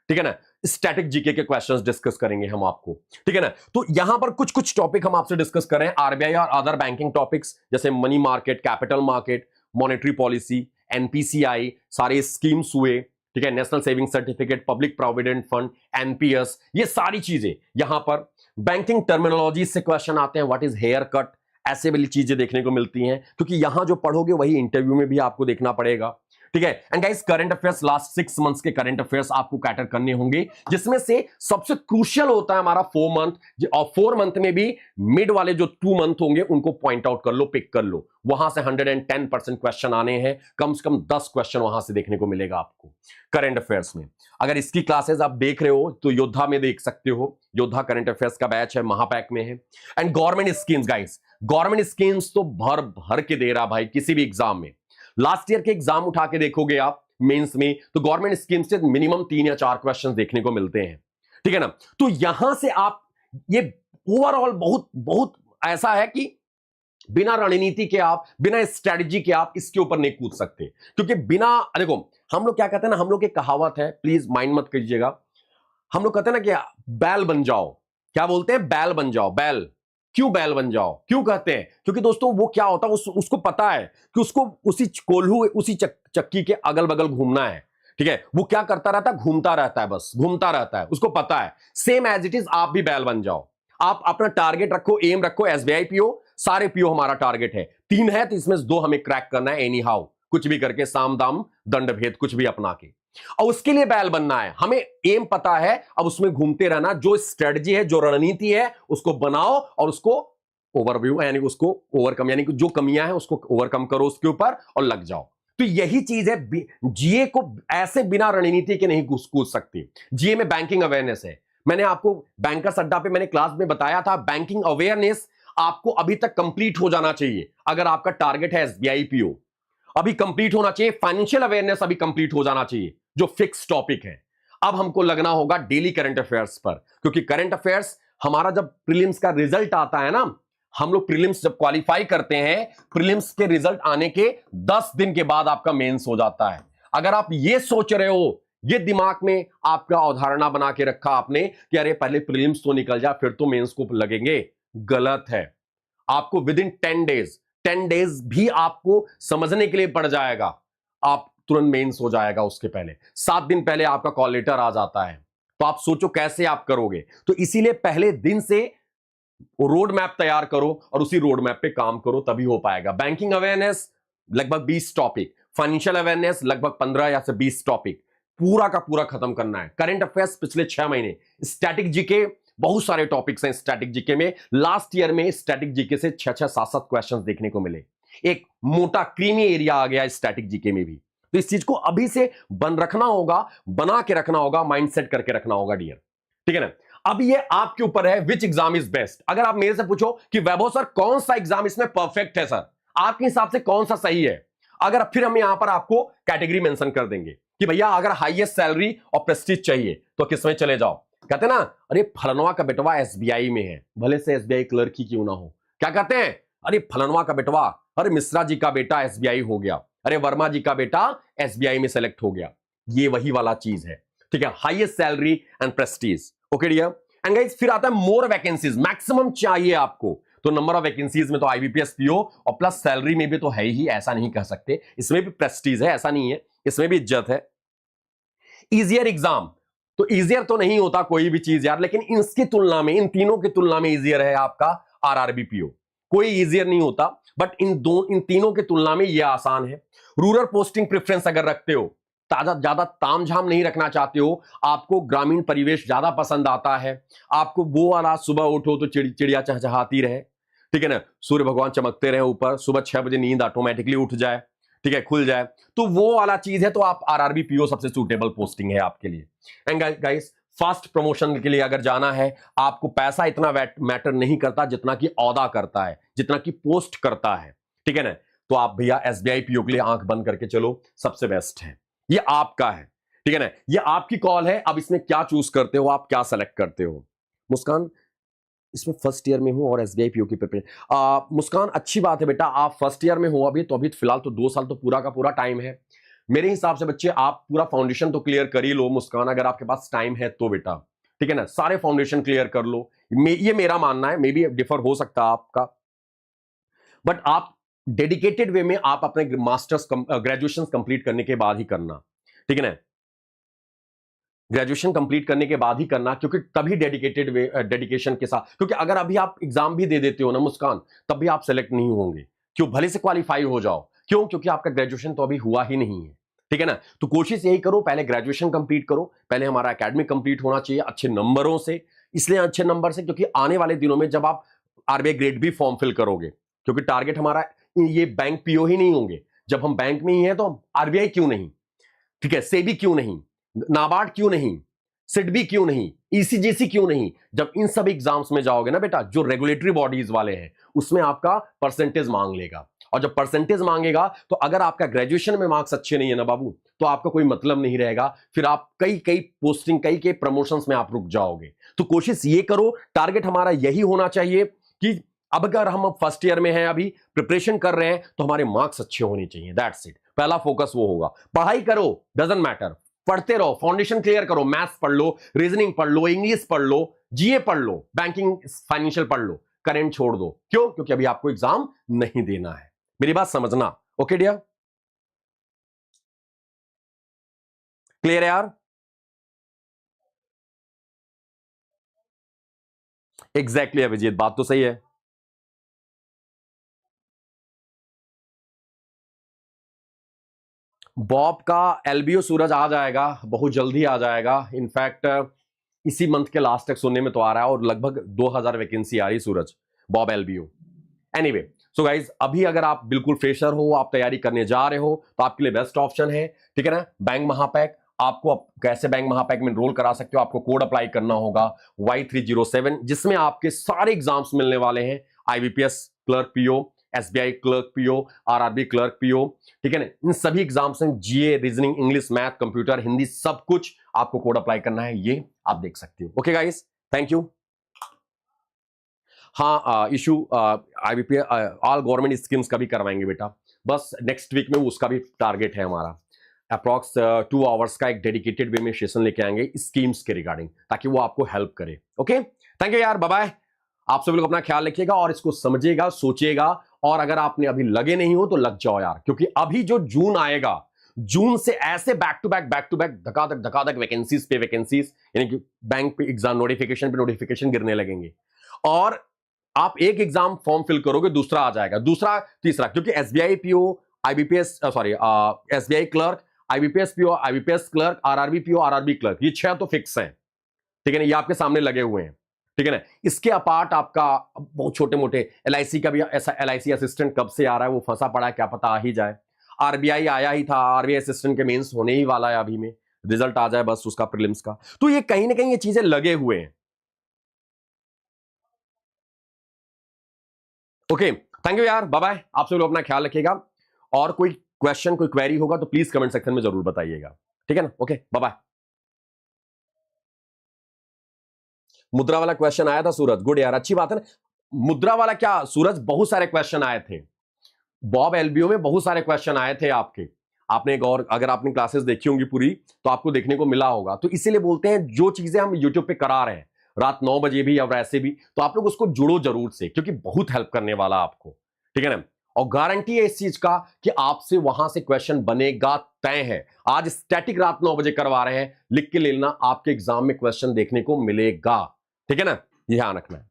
ठीक है ना। स्टैटिक जीके के क्वेश्चंस डिस्कस करेंगे हम आपको। ठीक है ना। तो यहां पर कुछ टॉपिक हम आपसे डिस्कस कर रहे हैं, आरबीआई और अदर बैंकिंग टॉपिक्स जैसे money market, capital market, monetary policy, NPCI, सारे स्कीम्स हुए, ठीक है, national saving certificate, public provident fund, NPS, ये सारी चीजें यहां पर। बैंकिंग टर्मिनोलॉजी से क्वेश्चन आते हैं, व्हाट इज हेयर कट, ऐसे वाली चीजें देखने को मिलती हैं, क्योंकि यहां जो पढ़ोगे वही इंटरव्यू में भी आपको देखना पड़ेगा। ठीक है। And guys current affairs, last 6 months के करंट अफेयर्स आपको कैटर करने होंगे, जिसमें से सबसे क्रूशियल होता है हमारा 4 मंथ, और 4 मंथ में भी मिड वाले जो 2 मंथ होंगे उनको पॉइंट आउट कर लो, पिक कर लो, वहां से 110% क्वेश्चन आने हैं, कम से कम 10 क्वेश्चन वहां से देखने को मिलेगा आपको करंट अफेयर्स में। अगर इसकी क्लासेस आप देख रहे हो तो योद्धा में देख सकते हो, योद्धा करंट अफेयर्स का बैच है, महापैक में है। And government schemes guys, government schemes तो भर भर के दे रहा भाई किसी भी एग्जाम में। लास्ट ईयर के एग्जाम उठा के देखोगे आप मेंस में, तो गवर्नमेंट स्कीम से मिनिमम 3 या 4 क्वेश्चन देखने को मिलते हैं। ठीक है ना। तो यहां से आप ये ओवरऑल बहुत ऐसा है कि बिना रणनीति के आप, बिना स्ट्रेटजी के आप इसके ऊपर नहीं कूद सकते, क्योंकि बिना, देखो हम लोग क्या कहते हैं ना, हम लोग की कहावत है, प्लीज माइंड मत कीजिएगा, हम लोग कहते हैं ना कि बैल बन जाओ। क्या बोलते हैं? बैल बन जाओ। बैल क्यों बैल बन जाओ, क्यों कहते हैं? क्योंकि दोस्तों वो क्या होता है, उसको पता है कि उसको उसी कोल्हू, उसी चक्की के अगल बगल घूमना है। ठीक है, वो क्या करता रहता है? घूमता रहता है, बस घूमता रहता है, उसको पता है। सेम एज इट इज आप भी बैल बन जाओ। आप अपना टारगेट रखो, एम रखो, एसबीआई पीओ, सारे पीओ हमारा टारगेट है। 3 है तो इसमें से 2 हमें क्रैक करना है, एनी हाउ, कुछ भी करके, साम दाम दंड भेद कुछ भी अपना के, और उसके लिए बैल बनना है। हमें एम पता है, अब उसमें घूमते रहना। जो स्ट्रेटजी है, जो रणनीति है, उसको बनाओ और उसको ओवरव्यू, यानी उसको ओवरकम, यानी जो कमियां हैं उसको ओवरकम करो उसके ऊपर और लग जाओ। तो यही चीज है, जीए को ऐसे बिना रणनीति के नहीं कूद सकती। जीए में बैंकिंग अवेयरनेस है। मैंने आपको बैंकर्स अड्डा पे मैंने क्लास में बताया था, बैंकिंग अवेयरनेस आपको अभी तक कंप्लीट हो जाना चाहिए। अगर आपका टारगेट है एसबीआई पीओ, अभी कंप्लीट होना चाहिए। फाइनेंशियल अवेयरनेस अभी कंप्लीट हो जाना चाहिए, जो फिक्स टॉपिक है। अब हमको लगना होगा डेली करंट अफेयर्स पर, क्योंकि करंट अफेयर्स हमारा जब प्रीलिम्स का रिजल्ट आता है ना, हम लोग प्रीलिम्स जब क्वालिफाई करते हैं, प्रीलिम्स के रिजल्ट आने के 10 दिन के बाद आपका मेंस हो जाता है। अगर आप ये सोच रहे हो, ये दिमाग में आपका अवधारणा बना के रखा आपने कि अरे पहले प्रीलिम्स तो निकल जाए फिर तो मेंस को लगेंगे, गलत है। आपको विद इन 10 डेज भी आपको समझने के लिए पड़ जाएगा, आप तुरंत मेंस हो जाएगा। उसके पहले 7 दिन पहले आपका कॉल लेटर आ जाता है। तो आप सोचो कैसे आप करोगे। तो इसीलिए पहले दिन से रोड मैप तैयार करो और उसी रोड मैप पे काम करो, तभी हो पाएगा। बैंकिंग अवेयरनेस लगभग 20 टॉपिक, फाइनेंशियल अवेयरनेस लगभग 15 या से 20 टॉपिक पूरा का पूरा खत्म करना है। करंट अफेयर्स पिछले 6 महीने, स्टैटिक जीके बहुत सारे टॉपिक्स हैं स्टैटिक जीके में। लास्ट ईयर में स्टैटिक जीके से 6-6, 7-7 क्वेश्चंस देखने को मिले। एक मोटा क्रीमी एरिया आ गया स्टैटिक जीके में भी। तो इस चीज को अभी से बन रखना होगा, बना के रखना होगा, माइंडसेट करके रखना होगा डियर। ठीक है ना। अब ये आपके ऊपर है, विच एग्जाम इज बेस्ट। अगर आप मेरे से पूछो कि वैभव सर कौन सा एग्जाम इसमें परफेक्ट है सर, आपके हिसाब से कौन सा सही है, अगर फिर हम यहां पर आपको कैटेगरी मेंशन कर देंगे कि भैया अगर हाईएस्ट सैलरी और प्रेस्टीज चाहिए तो किसमें चले जाओ। कहते ना, अरे फलनवा का बेटवा एसबीआई में है, भले से एसबीआई क्लर्क ही क्यों ना हो। क्या कहते हैं? अरे फलनवा का बेटवा, अरे मिश्रा जी का बेटा एसबीआई हो गया, अरे वर्मा जी का बेटा एसबीआई में सेलेक्ट हो गया। ये वही वाला चीज है। ठीक है, highest salary and prestige. Okay dear. And guys फिर आता है मोर वैकेंसीज, मैक्सिमम चाहिए आपको। तो नंबर ऑफ वैकेंसीज में तो आईबीपीएस पीओ और प्लस सैलरी में भी तो है ही, ऐसा नहीं कह सकते। इसमें भी प्रेस्टीज है, ऐसा नहीं है, इसमें भी इज्जत है। इजियर एग्जाम, तो इजियर तो नहीं होता कोई भी चीज यार, लेकिन इसकी तुलना में, इन तीनों की तुलना में इजियर है आपका आरआरबी पीओ। कोई इजियर नहीं होता, बट इन तीनों की तुलना में यह आसान है। रूरल पोस्टिंग प्रेफरेंस अगर रखते हो, ज्यादा तामझाम नहीं रखना चाहते हो, आपको ग्रामीण परिवेश ज्यादा पसंद आता है, आपको वो वाला सुबह उठो तो चिड़िया चहचहाती रहे, ठीक है ना, सूर्य भगवान चमकते रहे ऊपर, सुबह 6 बजे नींद ऑटोमेटिकली उठ जाए, ठीक है, खुल जाए, तो वो वाला चीज है, तो आप आरआरबी पीओ सबसे सूटेबल पोस्टिंग है आपके लिए। एंड गाइस फास्ट प्रमोशन के लिए अगर जाना है, आपको पैसा इतना मैटर नहीं करता जितना कि औदा करता है, जितना कि पोस्ट करता है, ठीक है ना। तो आप भैया एसबीआई पीओ के लिए आंख बंद करके चलो, सबसे बेस्ट है, ये आपका है, ठीक है ना, ये आपकी कॉल है। अब इसमें क्या चूज करते हो आप, क्या सेलेक्ट करते हो। मुस्कान इसमें फर्स्ट ईयर में हूं और एसबीआई पीओ की प्रिपरेशन, मुस्कान अच्छी बात है बेटा, आप फर्स्ट ईयर में हो अभी, तो अभी फिलहाल तो 2 साल तो पूरा का पूरा टाइम है। मेरे हिसाब से बच्चे आप पूरा फाउंडेशन तो क्लियर कर ही लो मुस्कान, अगर आपके पास टाइम है तो बेटा, ठीक है ना, सारे फाउंडेशन क्लियर कर लो। ये मेरा मानना है, मे बी डिफर हो सकता है आपका, बट आप डेडिकेटेड वे में आप अपने मास्टर्स ग्रेजुएशन कंप्लीट करने के बाद ही करना, ठीक है ना, ग्रेजुएशन कंप्लीट करने के बाद ही करना, क्योंकि तभी डेडिकेशन के साथ, क्योंकि अगर अभी आप एग्जाम भी दे देते हो ना मुस्कान, तब भी आप सेलेक्ट नहीं होंगे। क्यों? भले से क्वालिफाई हो जाओ, क्यों? क्योंकि आपका ग्रेजुएशन तो अभी हुआ ही नहीं है, ठीक है ना। तो कोशिश यही करो, पहले ग्रेजुएशन कंप्लीट करो, पहले हमारा एकेडमिक कंप्लीट होना चाहिए अच्छे नंबरों से। इसलिए अच्छे नंबर से क्योंकि आने वाले दिनों में जब आप आरबीआई ग्रेड भी फॉर्म फिल करोगे, क्योंकि टारगेट हमारा ये बैंक पीओ ही नहीं होंगे, जब हम बैंक में ही है तो आरबीआई क्यों नहीं, ठीक है, सेबी क्यों नहीं, नाबार्ड क्यों नहीं, सिडबी क्यों नहीं, ईसीजीसी क्यों नहीं। जब इन सब एग्जाम्स में जाओगे ना बेटा, जो रेगुलेटरी बॉडीज वाले हैं, उसमें आपका परसेंटेज मांग लेगा, और जब परसेंटेज मांगेगा तो अगर आपका ग्रेजुएशन में मार्क्स अच्छे नहीं है ना बाबू, तो आपका कोई मतलब नहीं रहेगा, फिर आप कई पोस्टिंग, कई प्रमोशंस में आप रुक जाओगे। तो कोशिश ये करो, टारगेट हमारा यही होना चाहिए कि अब अगर हम फर्स्ट ईयर में हैं, अभी प्रिपरेशन कर रहे हैं, तो हमारे मार्क्स अच्छे होने चाहिए, दैट्स इट। पहला फोकस वो होगा। पढ़ाई करो, डजंट मैटर, पढ़ते रहो, फाउंडेशन क्लियर करो, मैथ्स पढ़ लो, रीजनिंग पढ़ लो, इंग्लिश पढ़ लो, जीए पढ़ लो, बैंकिंग फाइनेंशियल पढ़ लो, करंट छोड़ दो। क्यों? क्योंकि अभी आपको एग्जाम नहीं देना है। मेरी बात समझना, ओके डियर? क्लियर है यार? एग्जैक्टली अभिजीत, बात तो सही है। बॉब का एलबीओ सूरज आ जाएगा, बहुत जल्दी आ जाएगा। इनफैक्ट इसी मंथ के लास्ट तक सुनने में तो आ रहा है, और लगभग 2000 वैकेंसी आ रही सूरज, Bob LBO. Anyway, so guys, अभी अगर आप बिल्कुल फ्रेशर हो, आप तैयारी करने जा रहे हो, तो आपके लिए बेस्ट ऑप्शन है, ठीक है ना, बैंक महापैक। आपको कैसे बैंक महापैक में एनरोल करा सकते हो? आपको कोड अप्लाई करना होगा Y307, जिसमें आपके सारे एग्जाम्स मिलने वाले हैं। IBPS clerk PO, SBI clerk PO, RRB clerk PO, ठीक है ना, इन सभी एग्जाम्स में GA, reasoning, English, math, computer, Hindi, सब कुछ आपको कोड अप्लाई करना है। ये आप देख सकते हो। Okay guys, thank you. हाँ, इशू आईबीपी ऑल गवर्नमेंट स्कीम्स का भी करवाएंगे बेटा, बस नेक्स्ट वीक में उसका भी टारगेट है हमारा। अप्रॉक्स 2 आवर्स का एक डेडिकेटेड वे में सेशन लेके आएंगे स्कीम्स के रिगार्डिंग, ताकि वो आपको हेल्प करे। ओके, थैंक यू यार, बाय बाय। आप सभी लोग अपना ख्याल रखिएगा और इसको समझिएगा, सोचिएगा, और अगर आपने अभी लगे नहीं हो तो लग जाओ यार, क्योंकि अभी जो जून आएगा, जून से ऐसे बैक टू बैक धकाधक वैकेंसीज पे वैकेंसीज, यानी कि बैंक पे एग्जाम नोटिफिकेशन पे नोटिफिकेशन गिरने लगेंगे। और आप एक एग्जाम फॉर्म फिल करोगे, दूसरा आ जाएगा, दूसरा, तीसरा, क्योंकि SBI PO, IBPS, sorry, SBI clerk, IBPS PO, IBPS clerk, RRB PO, RRB clerk, ये 6 तो फिक्स हैं, ठीक है ना, ये आपके सामने लगे हुए हैं, ठीक है ना। इसके अपार्ट आपका बहुत छोटे मोटे एलआईसी का भी, ऐसा एलआईसी असिस्टेंट कब से आ रहा है, वो फंसा पड़ा है, क्या पता आ ही जाए। आरबीआई आया ही था, आरबीआई असिस्टेंट के मेंस होने ही वाला है, अभी में रिजल्ट आ जाए बस उसका, प्रीलिम्स का। तो ये कहीं ना कहीं ये चीजें लगे हुए हैं। ओके, थैंक यू यार, बाय बाय। आप सब लोग अपना ख्याल रखिएगा, और कोई क्वेश्चन, कोई क्वेरी होगा तो प्लीज कमेंट सेक्शन में जरूर बताइएगा, ठीक है ना। Okay, bye bye. मुद्रा वाला क्वेश्चन आया था सूरज, गुड यार, अच्छी बात है ना। मुद्रा वाला क्या सूरज, बहुत सारे क्वेश्चन आए थे, बॉब एलबीओ में बहुत सारे क्वेश्चन आए थे आपके। आपने एक और, अगर आपने क्लासेस देखी होंगी पूरी, तो आपको देखने को मिला होगा। तो इसीलिए बोलते हैं, जो चीजें हम यूट्यूब पे करा रहे हैं रात 9 बजे भी या वैसे भी, तो आप लोग उसको जुड़ो जरूर से, क्योंकि बहुत हेल्प करने वाला आपको, ठीक है ना। और गारंटी है इस चीज का कि आपसे वहां से क्वेश्चन बनेगा, तय है। आज स्टैटिक रात 9 बजे करवा रहे हैं, लिख के ले लेना, आपके एग्जाम में क्वेश्चन देखने को मिलेगा, ठीक है ना, ध्यान रखना है।